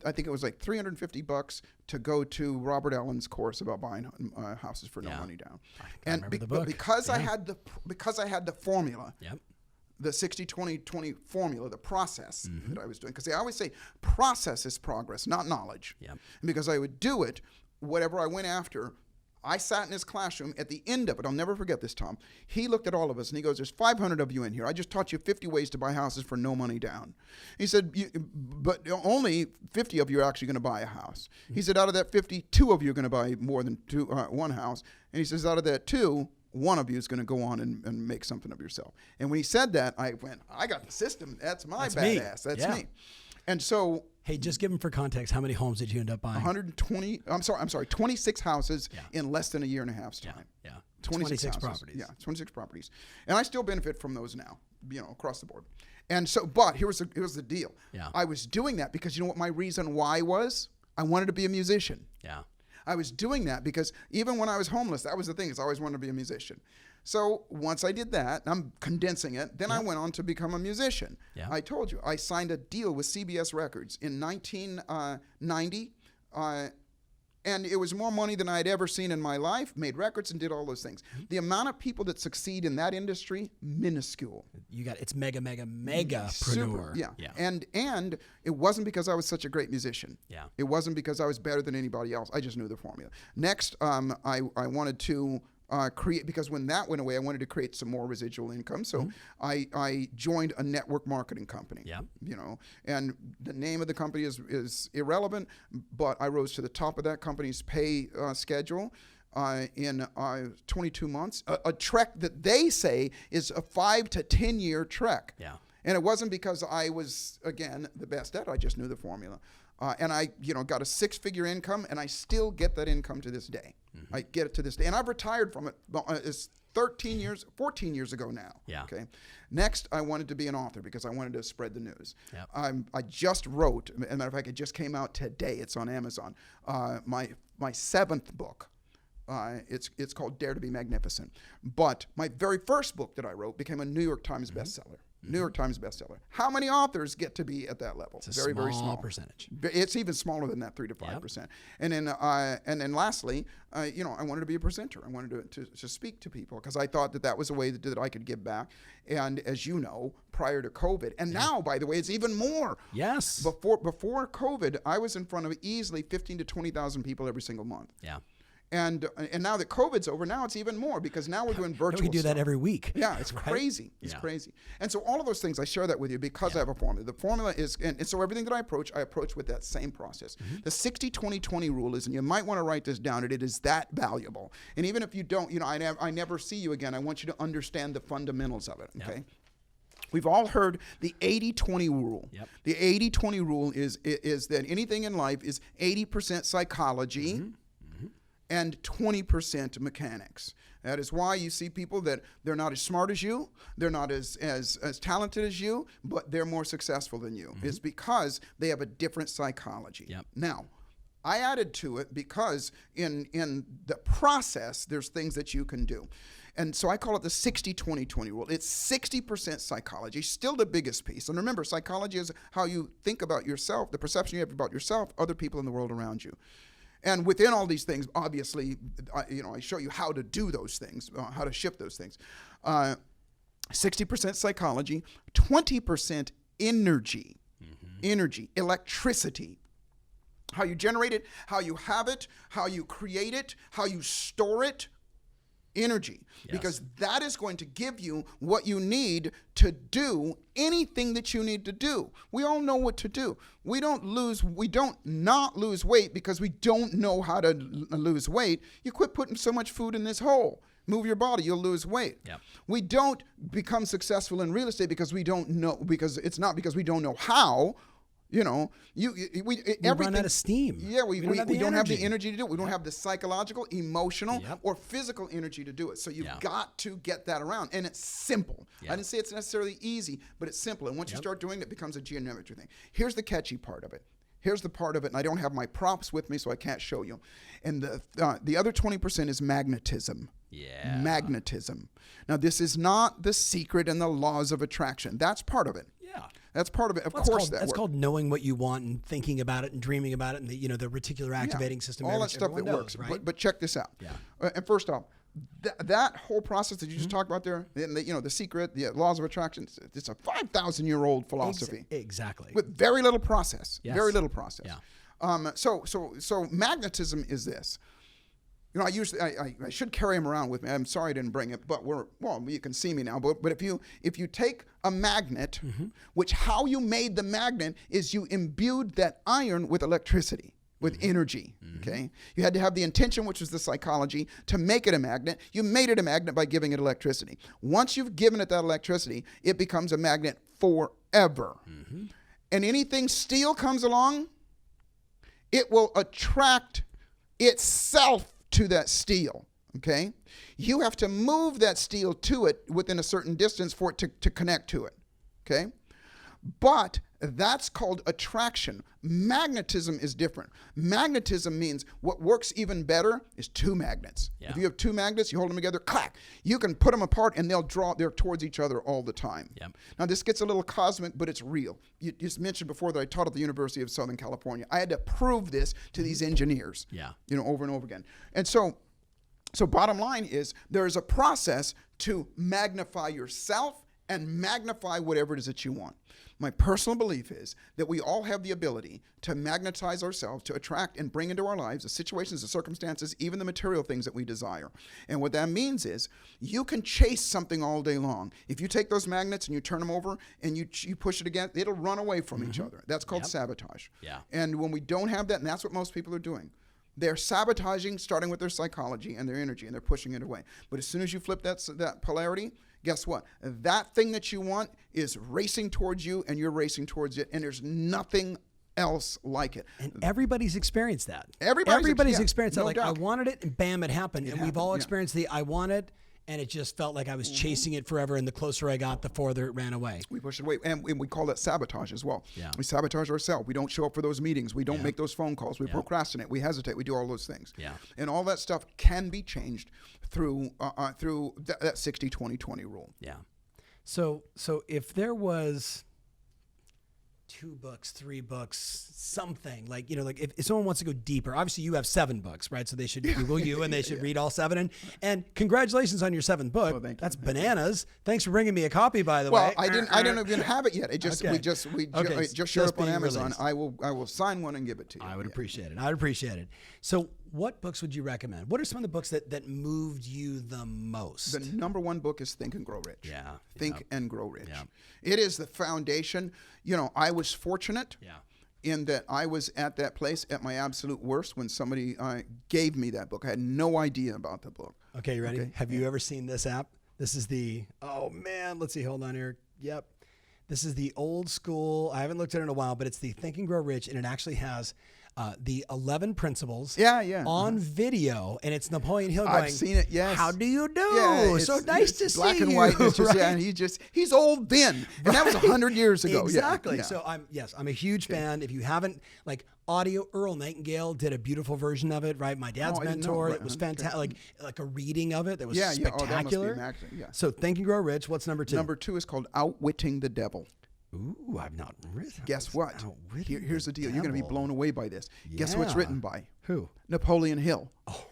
I think it was like $350 to go to Robert Allen's course about buying houses for no money down. I remember the book. But because I had the formula. The 60-20-20 formula, the process that I was doing. Because they always say process is progress, not knowledge. And because I would do it, whatever I went after, I sat in his classroom at the end of it. I'll never forget this, Tom. He looked at all of us and he goes, there's 500 of you in here. I just taught you 50 ways to buy houses for no money down. He said, but only 50 of you are actually going to buy a house. He said, out of that 50, 2 of you are going to buy more than one house. And he says, out of that 2, 1 of you is going to go on and make something of yourself. And when he said that, I went, I got the system. That's badass. That's me. And so, hey, just give them for context, how many homes did you end up buying? 26 houses in less than a year and a half's time. 26 properties. 26 properties. And I still benefit from those now, across the board. And so, but here's the deal. I was doing that because you know what my reason why was? I wanted to be a musician. I was doing that because even when I was homeless, that was the thing, is I always wanted to be a musician. So once I did that, I'm condensing it, then I went on to become a musician. I told you, I signed a deal with CBS Records in 1990, and it was more money than I had ever seen in my life, made records and did all those things. The amount of people that succeed in that industry, minuscule. It's megapreneur. Super, And it wasn't because I was such a great musician. It wasn't because I was better than anybody else. I just knew the formula. Next, I wanted to create, because when that went away, I wanted to create some more residual income. So I joined a network marketing company. And the name of the company is irrelevant, but I rose to the top of that company's pay schedule in 22 months. A trek that they say is a 5 to 10 year trek. And it wasn't because I was, again, the best at it. I just knew the formula. And I, got a 6-figure income, and I still get that income to this day. I get it to this day. And I've retired from it. It's 14 years ago now. Okay. Next, I wanted to be an author because I wanted to spread the news. I just wrote, as a matter of fact, it just came out today. It's on Amazon. My 7th book. It's called Dare to be Magnificent. But my very first book that I wrote became a New York Times bestseller. New York Times bestseller. How many authors get to be at that level? It's a very small percentage. It's even smaller than that, 3 to 5%. And then lastly, I wanted to be a presenter. I wanted to speak to people because I thought that was a way that I could give back. And as you know, prior to COVID, and now, by the way, it's even more. Yes. Before COVID, I was in front of easily 15 to 20,000 people every single month. And now that COVID's over, now it's even more because now we're doing virtual We do that every week. Yeah, it's crazy. It's crazy. And so all of those things, I share that with you because I have a formula. The formula is, and so everything that I approach with that same process. The 60-20-20 rule is, and you might want to write this down, it is that valuable. And even if you don't, I never see you again, I want you to understand the fundamentals of it, okay? We've all heard the 80-20 rule. Yep. The 80-20 rule is that anything in life is 80% psychology and 20% mechanics. That is why you see people that they're not as smart as you, they're not as talented as you, but they're more successful than you. It's because they have a different psychology. Yep. Now, I added to it because in the process, there's things that you can do. And so I call it the 60-20-20 rule. It's 60% psychology, still the biggest piece. And remember, psychology is how you think about yourself, the perception you have about yourself, other people in the world around you. And within all these things, obviously, I show you how to do those things, how to shift those things. 60% psychology, 20% energy, electricity. How you generate it, how you have it, how you create it, how you store it. Energy, because that is going to give you what you need to do anything that you need to do. We all know what to do. We don't not lose weight because we don't know how to lose weight. You quit putting so much food in this hole. Move your body, you'll lose weight. Yep. We don't become successful in real estate because we don't know, because it's not because we don't know how. We run out of steam. Yeah, we don't have the energy to do it. We don't Yep. have the psychological, emotional, Yep. or physical energy to do it. So you've got to get that around. And it's simple. Yep. I didn't say it's necessarily easy, but it's simple. And once you start doing it, it becomes a geometry thing. Here's the catchy part of it. Here's the part of it, and I don't have my props with me, so I can't show you. And the other 20% is magnetism. Yeah. Magnetism. Now, this is not the secret and the laws of attraction. That's part of it. Yeah. That's part of it. Of course, that's called knowing what you want and thinking about it and dreaming about it, and the reticular activating system. All that stuff that works. Right? But check this out. Yeah. And first off, that whole process that you just talked about there, and the secret, the laws of attraction, it's a 5,000-year-old philosophy. Exactly. With very little process. Yes. Very little process. Yeah. So magnetism is this. I should carry them around with me. I'm sorry I didn't bring it, but you can see me now. But if you take a magnet, which how you made the magnet is you imbued that iron with electricity, with energy. Okay, you had to have the intention, which was the psychology, to make it a magnet. You made it a magnet by giving it electricity. Once you've given it that electricity, it becomes a magnet forever. And anything steel comes along, it will attract itself to that steel, okay? You have to move that steel to it within a certain distance for it to connect to it, okay? But that's called attraction. Magnetism is different. Magnetism means what works even better is two magnets. Yeah. If you have two magnets, you hold them together, clack. You can put them apart and they're towards each other all the time. Yep. Now this gets a little cosmic, but it's real. You just mentioned before that I taught at the University of Southern California. I had to prove this to these engineers, over and over again. And so bottom line is there is a process to magnify yourself and magnify whatever it is that you want. My personal belief is that we all have the ability to magnetize ourselves, to attract and bring into our lives the situations, the circumstances, even the material things that we desire. And what that means is you can chase something all day long. If you take those magnets and you turn them over and you push it again, it'll run away from each other. That's called sabotage. Yeah. And when we don't have that, and that's what most people are doing, they're sabotaging, starting with their psychology and their energy, and they're pushing it away. But as soon as you flip that polarity, guess what? That thing that you want is racing towards you, and you're racing towards it, and there's nothing else like it. And everybody's experienced that. Everybody's experienced that. no Like, doubt. I wanted it, and bam, it happened. And we've all happened, experienced the I want it, and it just felt like I was chasing it forever, and the closer I got, the farther it ran away. We push it away, and we call that sabotage as well. Yeah. We sabotage ourselves. We don't show up for those meetings. We don't make those phone calls. We procrastinate. We hesitate. We do all those things. Yeah. And all that stuff can be changed through that 60-20-20 rule. Yeah. So if there was 2 books, 3 books, something like, like if someone wants to go deeper, obviously you have 7 books, right? So they should Google you and they should read all 7. And congratulations on your 7th book. Well, thank you. That's bananas. Thanks for bringing me a copy, by the way. Well, I don't even have it yet. It just Okay. it just Just showed up on being Amazon. released. I will sign one and give it to you. I would appreciate it. I would appreciate it. So what books would you recommend? What are some of the books that moved you the most? The number 1 book is Think and Grow Rich. Yeah. Think and Grow Rich. Yeah. It is the foundation. I was fortunate in that I was at that place at my absolute worst when somebody gave me that book. I had no idea about the book. Okay, you ready? Have you ever seen this app? This is oh man, let's see, hold on here. Yep. This is the old school. I haven't looked at it in a while, but it's the Think and Grow Rich, and it actually has the 11 principles on video, and it's Napoleon Hill going, I've seen it, yes. How do you do? Yeah, so nice to see you. Black and white. It's just, right? Yeah, and he's old then. And that was 100 years ago. Exactly. Yeah. So I'm a huge fan. If you haven't, audio, Earl Nightingale did a beautiful version of it, right? My dad's mentor. It was fantastic. Like a reading of it that was spectacular. Oh, that must be immaculate. So Think and Grow Rich. What's number 2? Number 2 is called Outwitting the Devil. Ooh, I've not written. Guess what? Here's the deal. You're going to be blown away by this. Yeah. Guess who it's written by? Who? Napoleon Hill. Oh.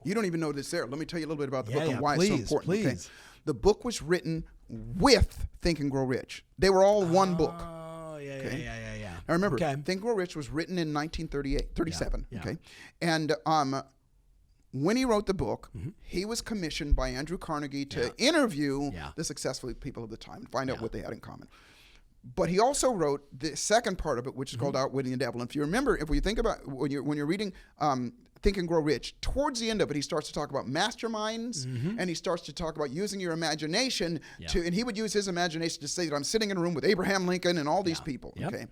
You don't even know this there. Let me tell you a little bit about the book and why it's so important. Please. Okay? The book was written with Think and Grow Rich. They were all one book. Oh, yeah. Now remember, Think and Grow Rich was written in 1937. Yeah. Okay, and when he wrote the book, he was commissioned by Andrew Carnegie to interview the successful people of the time and find out what they had in common. But he also wrote the second part of it, which is called Outwitting the Devil. And if you remember, if we think about when you're reading Think and Grow Rich, towards the end of it, he starts to talk about masterminds, and he starts to talk about using your imagination to. And he would use his imagination to say that I'm sitting in a room with Abraham Lincoln and all these people. Yep. Okay,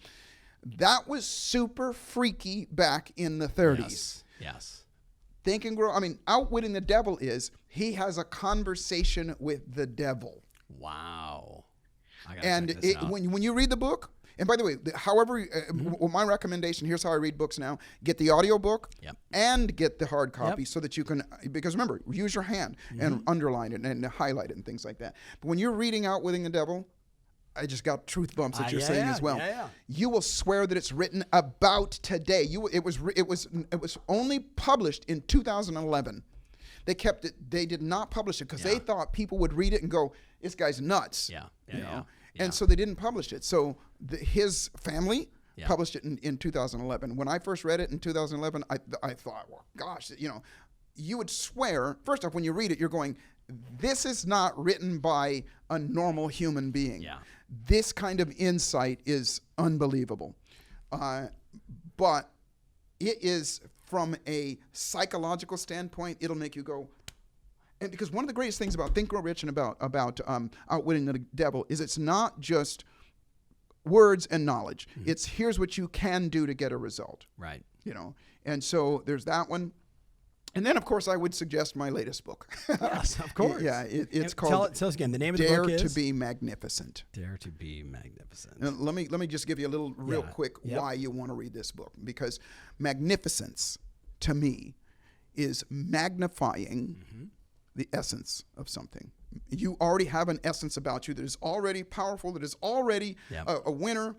that was super freaky back in the 30s. Yes. Think and Grow. I mean, Outwitting the Devil is he has a conversation with the devil. Wow. And when you read the book, and by the way, however, my recommendation, here's how I read books now. Get the audio book and get the hard copy so that you can, because remember, use your hand and underline it and highlight it and things like that. But when you're reading Outwitting the Devil, I just got truth bumps that you're saying as well. You will swear that it's written about today. It was only published in 2011. They kept it. They did not publish it because they thought people would read it and go, "This guy's nuts." And so they didn't publish it. So his family published it in 2011. When I first read it in 2011, I thought, well, gosh, you would swear. First off, when you read it, you're going, "This is not written by a normal human being." This kind of insight is unbelievable. But it is. From a psychological standpoint, it'll make you go, and because one of the greatest things about Think, Grow Rich and about Outwitting the Devil is it's not just words and knowledge. It's here's what you can do to get a result. Right. And so there's that one. And then, of course, I would suggest my latest book. Yes, of course. It's called tell us again. The name of the book is Dare to Be Magnificent. Dare to Be Magnificent. And let me just give you a little real quick why you want to read this book. Because magnificence, to me, is magnifying the essence of something. You already have an essence about you that is already powerful, that is already a winner.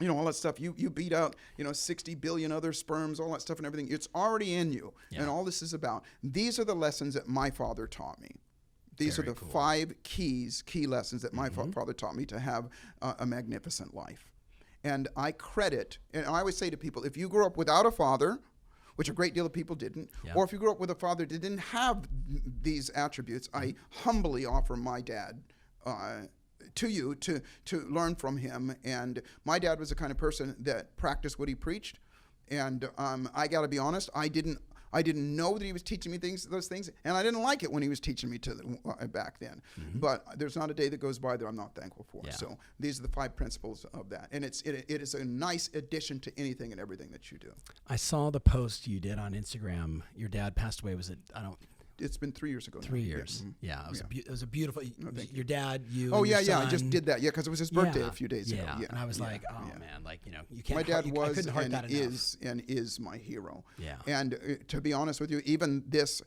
All that stuff. You beat out, 60 billion other sperms, all that stuff and everything. It's already in you. And all this is about. These are the lessons that my father taught me. These are the 5 key lessons that my father taught me to have a magnificent life. And I always say to people, if you grew up without a father, which a great deal of people didn't, or if you grew up with a father that didn't have these attributes, I humbly offer my dad to you to learn from him. And my dad was the kind of person that practiced what he preached. And I got to be honest, I didn't know that he was teaching me those things, and I didn't like it when he was teaching me back then. But there's not a day that goes by that I'm not thankful for. So these are the 5 principles of that, and it is a nice addition to anything and everything that you do. I saw the post you did on Instagram. Your dad passed away. Was it? It's been 3 years ago now. 3 years. Yeah. It was a beautiful. Your dad, you. Oh, and your yeah. son. I just did that. Yeah, because it was his birthday a few days ago. Yeah. And I was like, man, you can't. My dad was I couldn't heart that is my hero. Yeah. And to be honest with you, even this,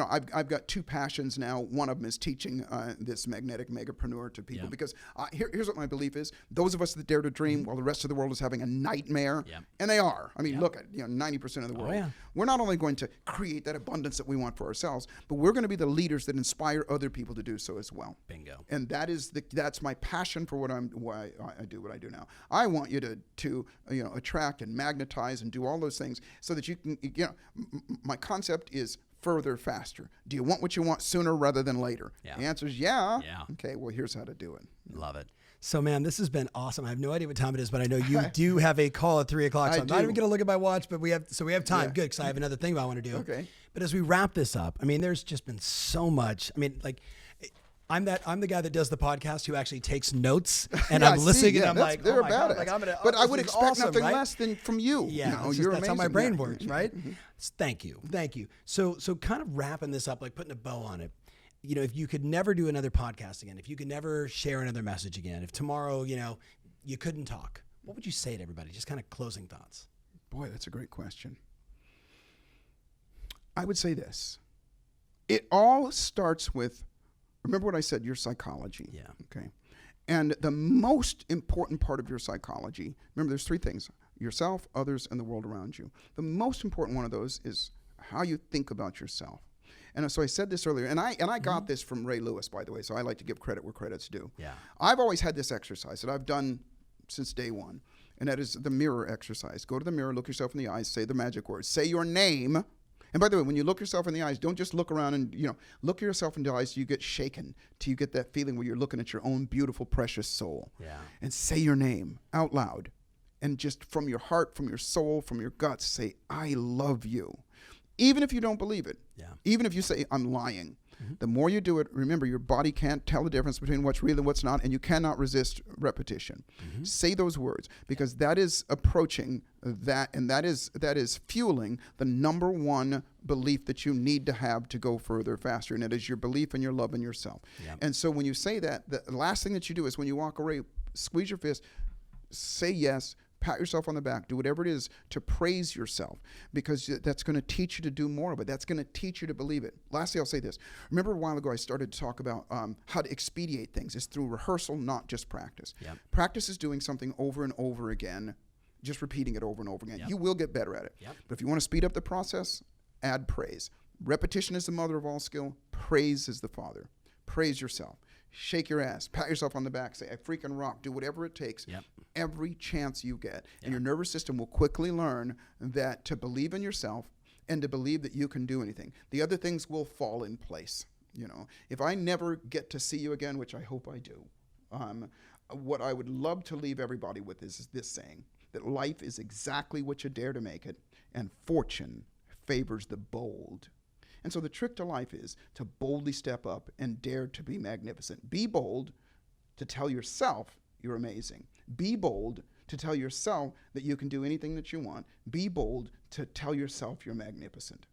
I've got 2 passions now. One of them is teaching this magnetic megapreneur to people because here's what my belief is: those of us that dare to dream, while the rest of the world is having a nightmare, and they are. I mean, look at 90% of the world. We're not only going to create that abundance that we want for ourselves, but we're going to be the leaders that inspire other people to do so as well. Bingo. And that's my passion for why I do what I do now. I want you to attract and magnetize and do all those things so that you can, my concept is further, faster. Do you want what you want sooner rather than later? Yeah. The answer is yeah. Okay, well, here's how to do it. Love it. So, man, this has been awesome. I have no idea what time it is, but I know you do have a call at 3 o'clock. So I'm not even going to look at my watch, but we have time. Good, because I have another thing I want to do. Okay. But as we wrap this up, I mean, there's just been so much. I mean, I'm the guy that does the podcast who actually takes notes, and Yeah, I'm listening, and I'm that's- like, they're oh my God, about like it. I'm gonna. But I this would is expect awesome, nothing right? less than from you. Yeah, You know, it's just- you're that's how my amazing. brain Yeah. works, right? Thank you. So kind of wrapping this up, like putting a bow on it. You know, if you could never do another podcast again, if you could never share another message again, if tomorrow, you know, you couldn't talk, what would you say to everybody? Just kind of closing thoughts. Boy, that's a great question. I would say this. It all starts with, remember what I said, your psychology. Yeah. Okay. And the most important part of your psychology, remember there's three things: yourself, others, and the world around you. The most important one of those is how you think about yourself. And so I said this earlier, and I got this from Ray Lewis, by the way, so I like to give credit where credit's due. Yeah. I've always had this exercise that I've done since day one, and that is the mirror exercise. Go to the mirror, look yourself in the eyes, say the magic words, say your name. And by the way, when you look yourself in the eyes, don't just look around and, you know, look yourself in the eyes till you get shaken, till you get that feeling where you're looking at your own beautiful, precious soul. Yeah. And say your name out loud. And just from your heart, from your soul, from your guts, say, I love you. Even if you don't believe it. Yeah. Even if you say, I'm lying. The more you do it, remember, your body can't tell the difference between what's real and what's not, and you cannot resist repetition. Say those words, because that is approaching that, and that is fueling the number one belief that you need to have to go further, faster, and it is your belief in your love in yourself. Yeah. And so when you say that, the last thing that you do is when you walk away, squeeze your fist, say yes, pat yourself on the back, do whatever it is to praise yourself, because that's going to teach you to do more of it. That's going to teach you to believe it. Lastly, I'll say this. Remember a while ago I started to talk about how to expedite things. It's through rehearsal, not just practice. Yep. Practice is doing something over and over again, just repeating it over and over again. Yep. You will get better at it. Yep. But if you want to speed up the process, add praise. Repetition is the mother of all skill. Praise is the father. Praise yourself. Shake your ass, pat yourself on the back, say, I freaking rock, do whatever it takes, Yep. every chance you get. Yeah. And your nervous system will quickly learn that to believe in yourself and to believe that you can do anything. The other things will fall in place. You know, if I never get to see you again, which I hope I do, what I would love to leave everybody with is this saying, that life is exactly what you dare to make it, and fortune favors the bold. And so the trick to life is to boldly step up and dare to be magnificent. Be bold to tell yourself you're amazing. Be bold to tell yourself that you can do anything that you want. Be bold to tell yourself you're magnificent.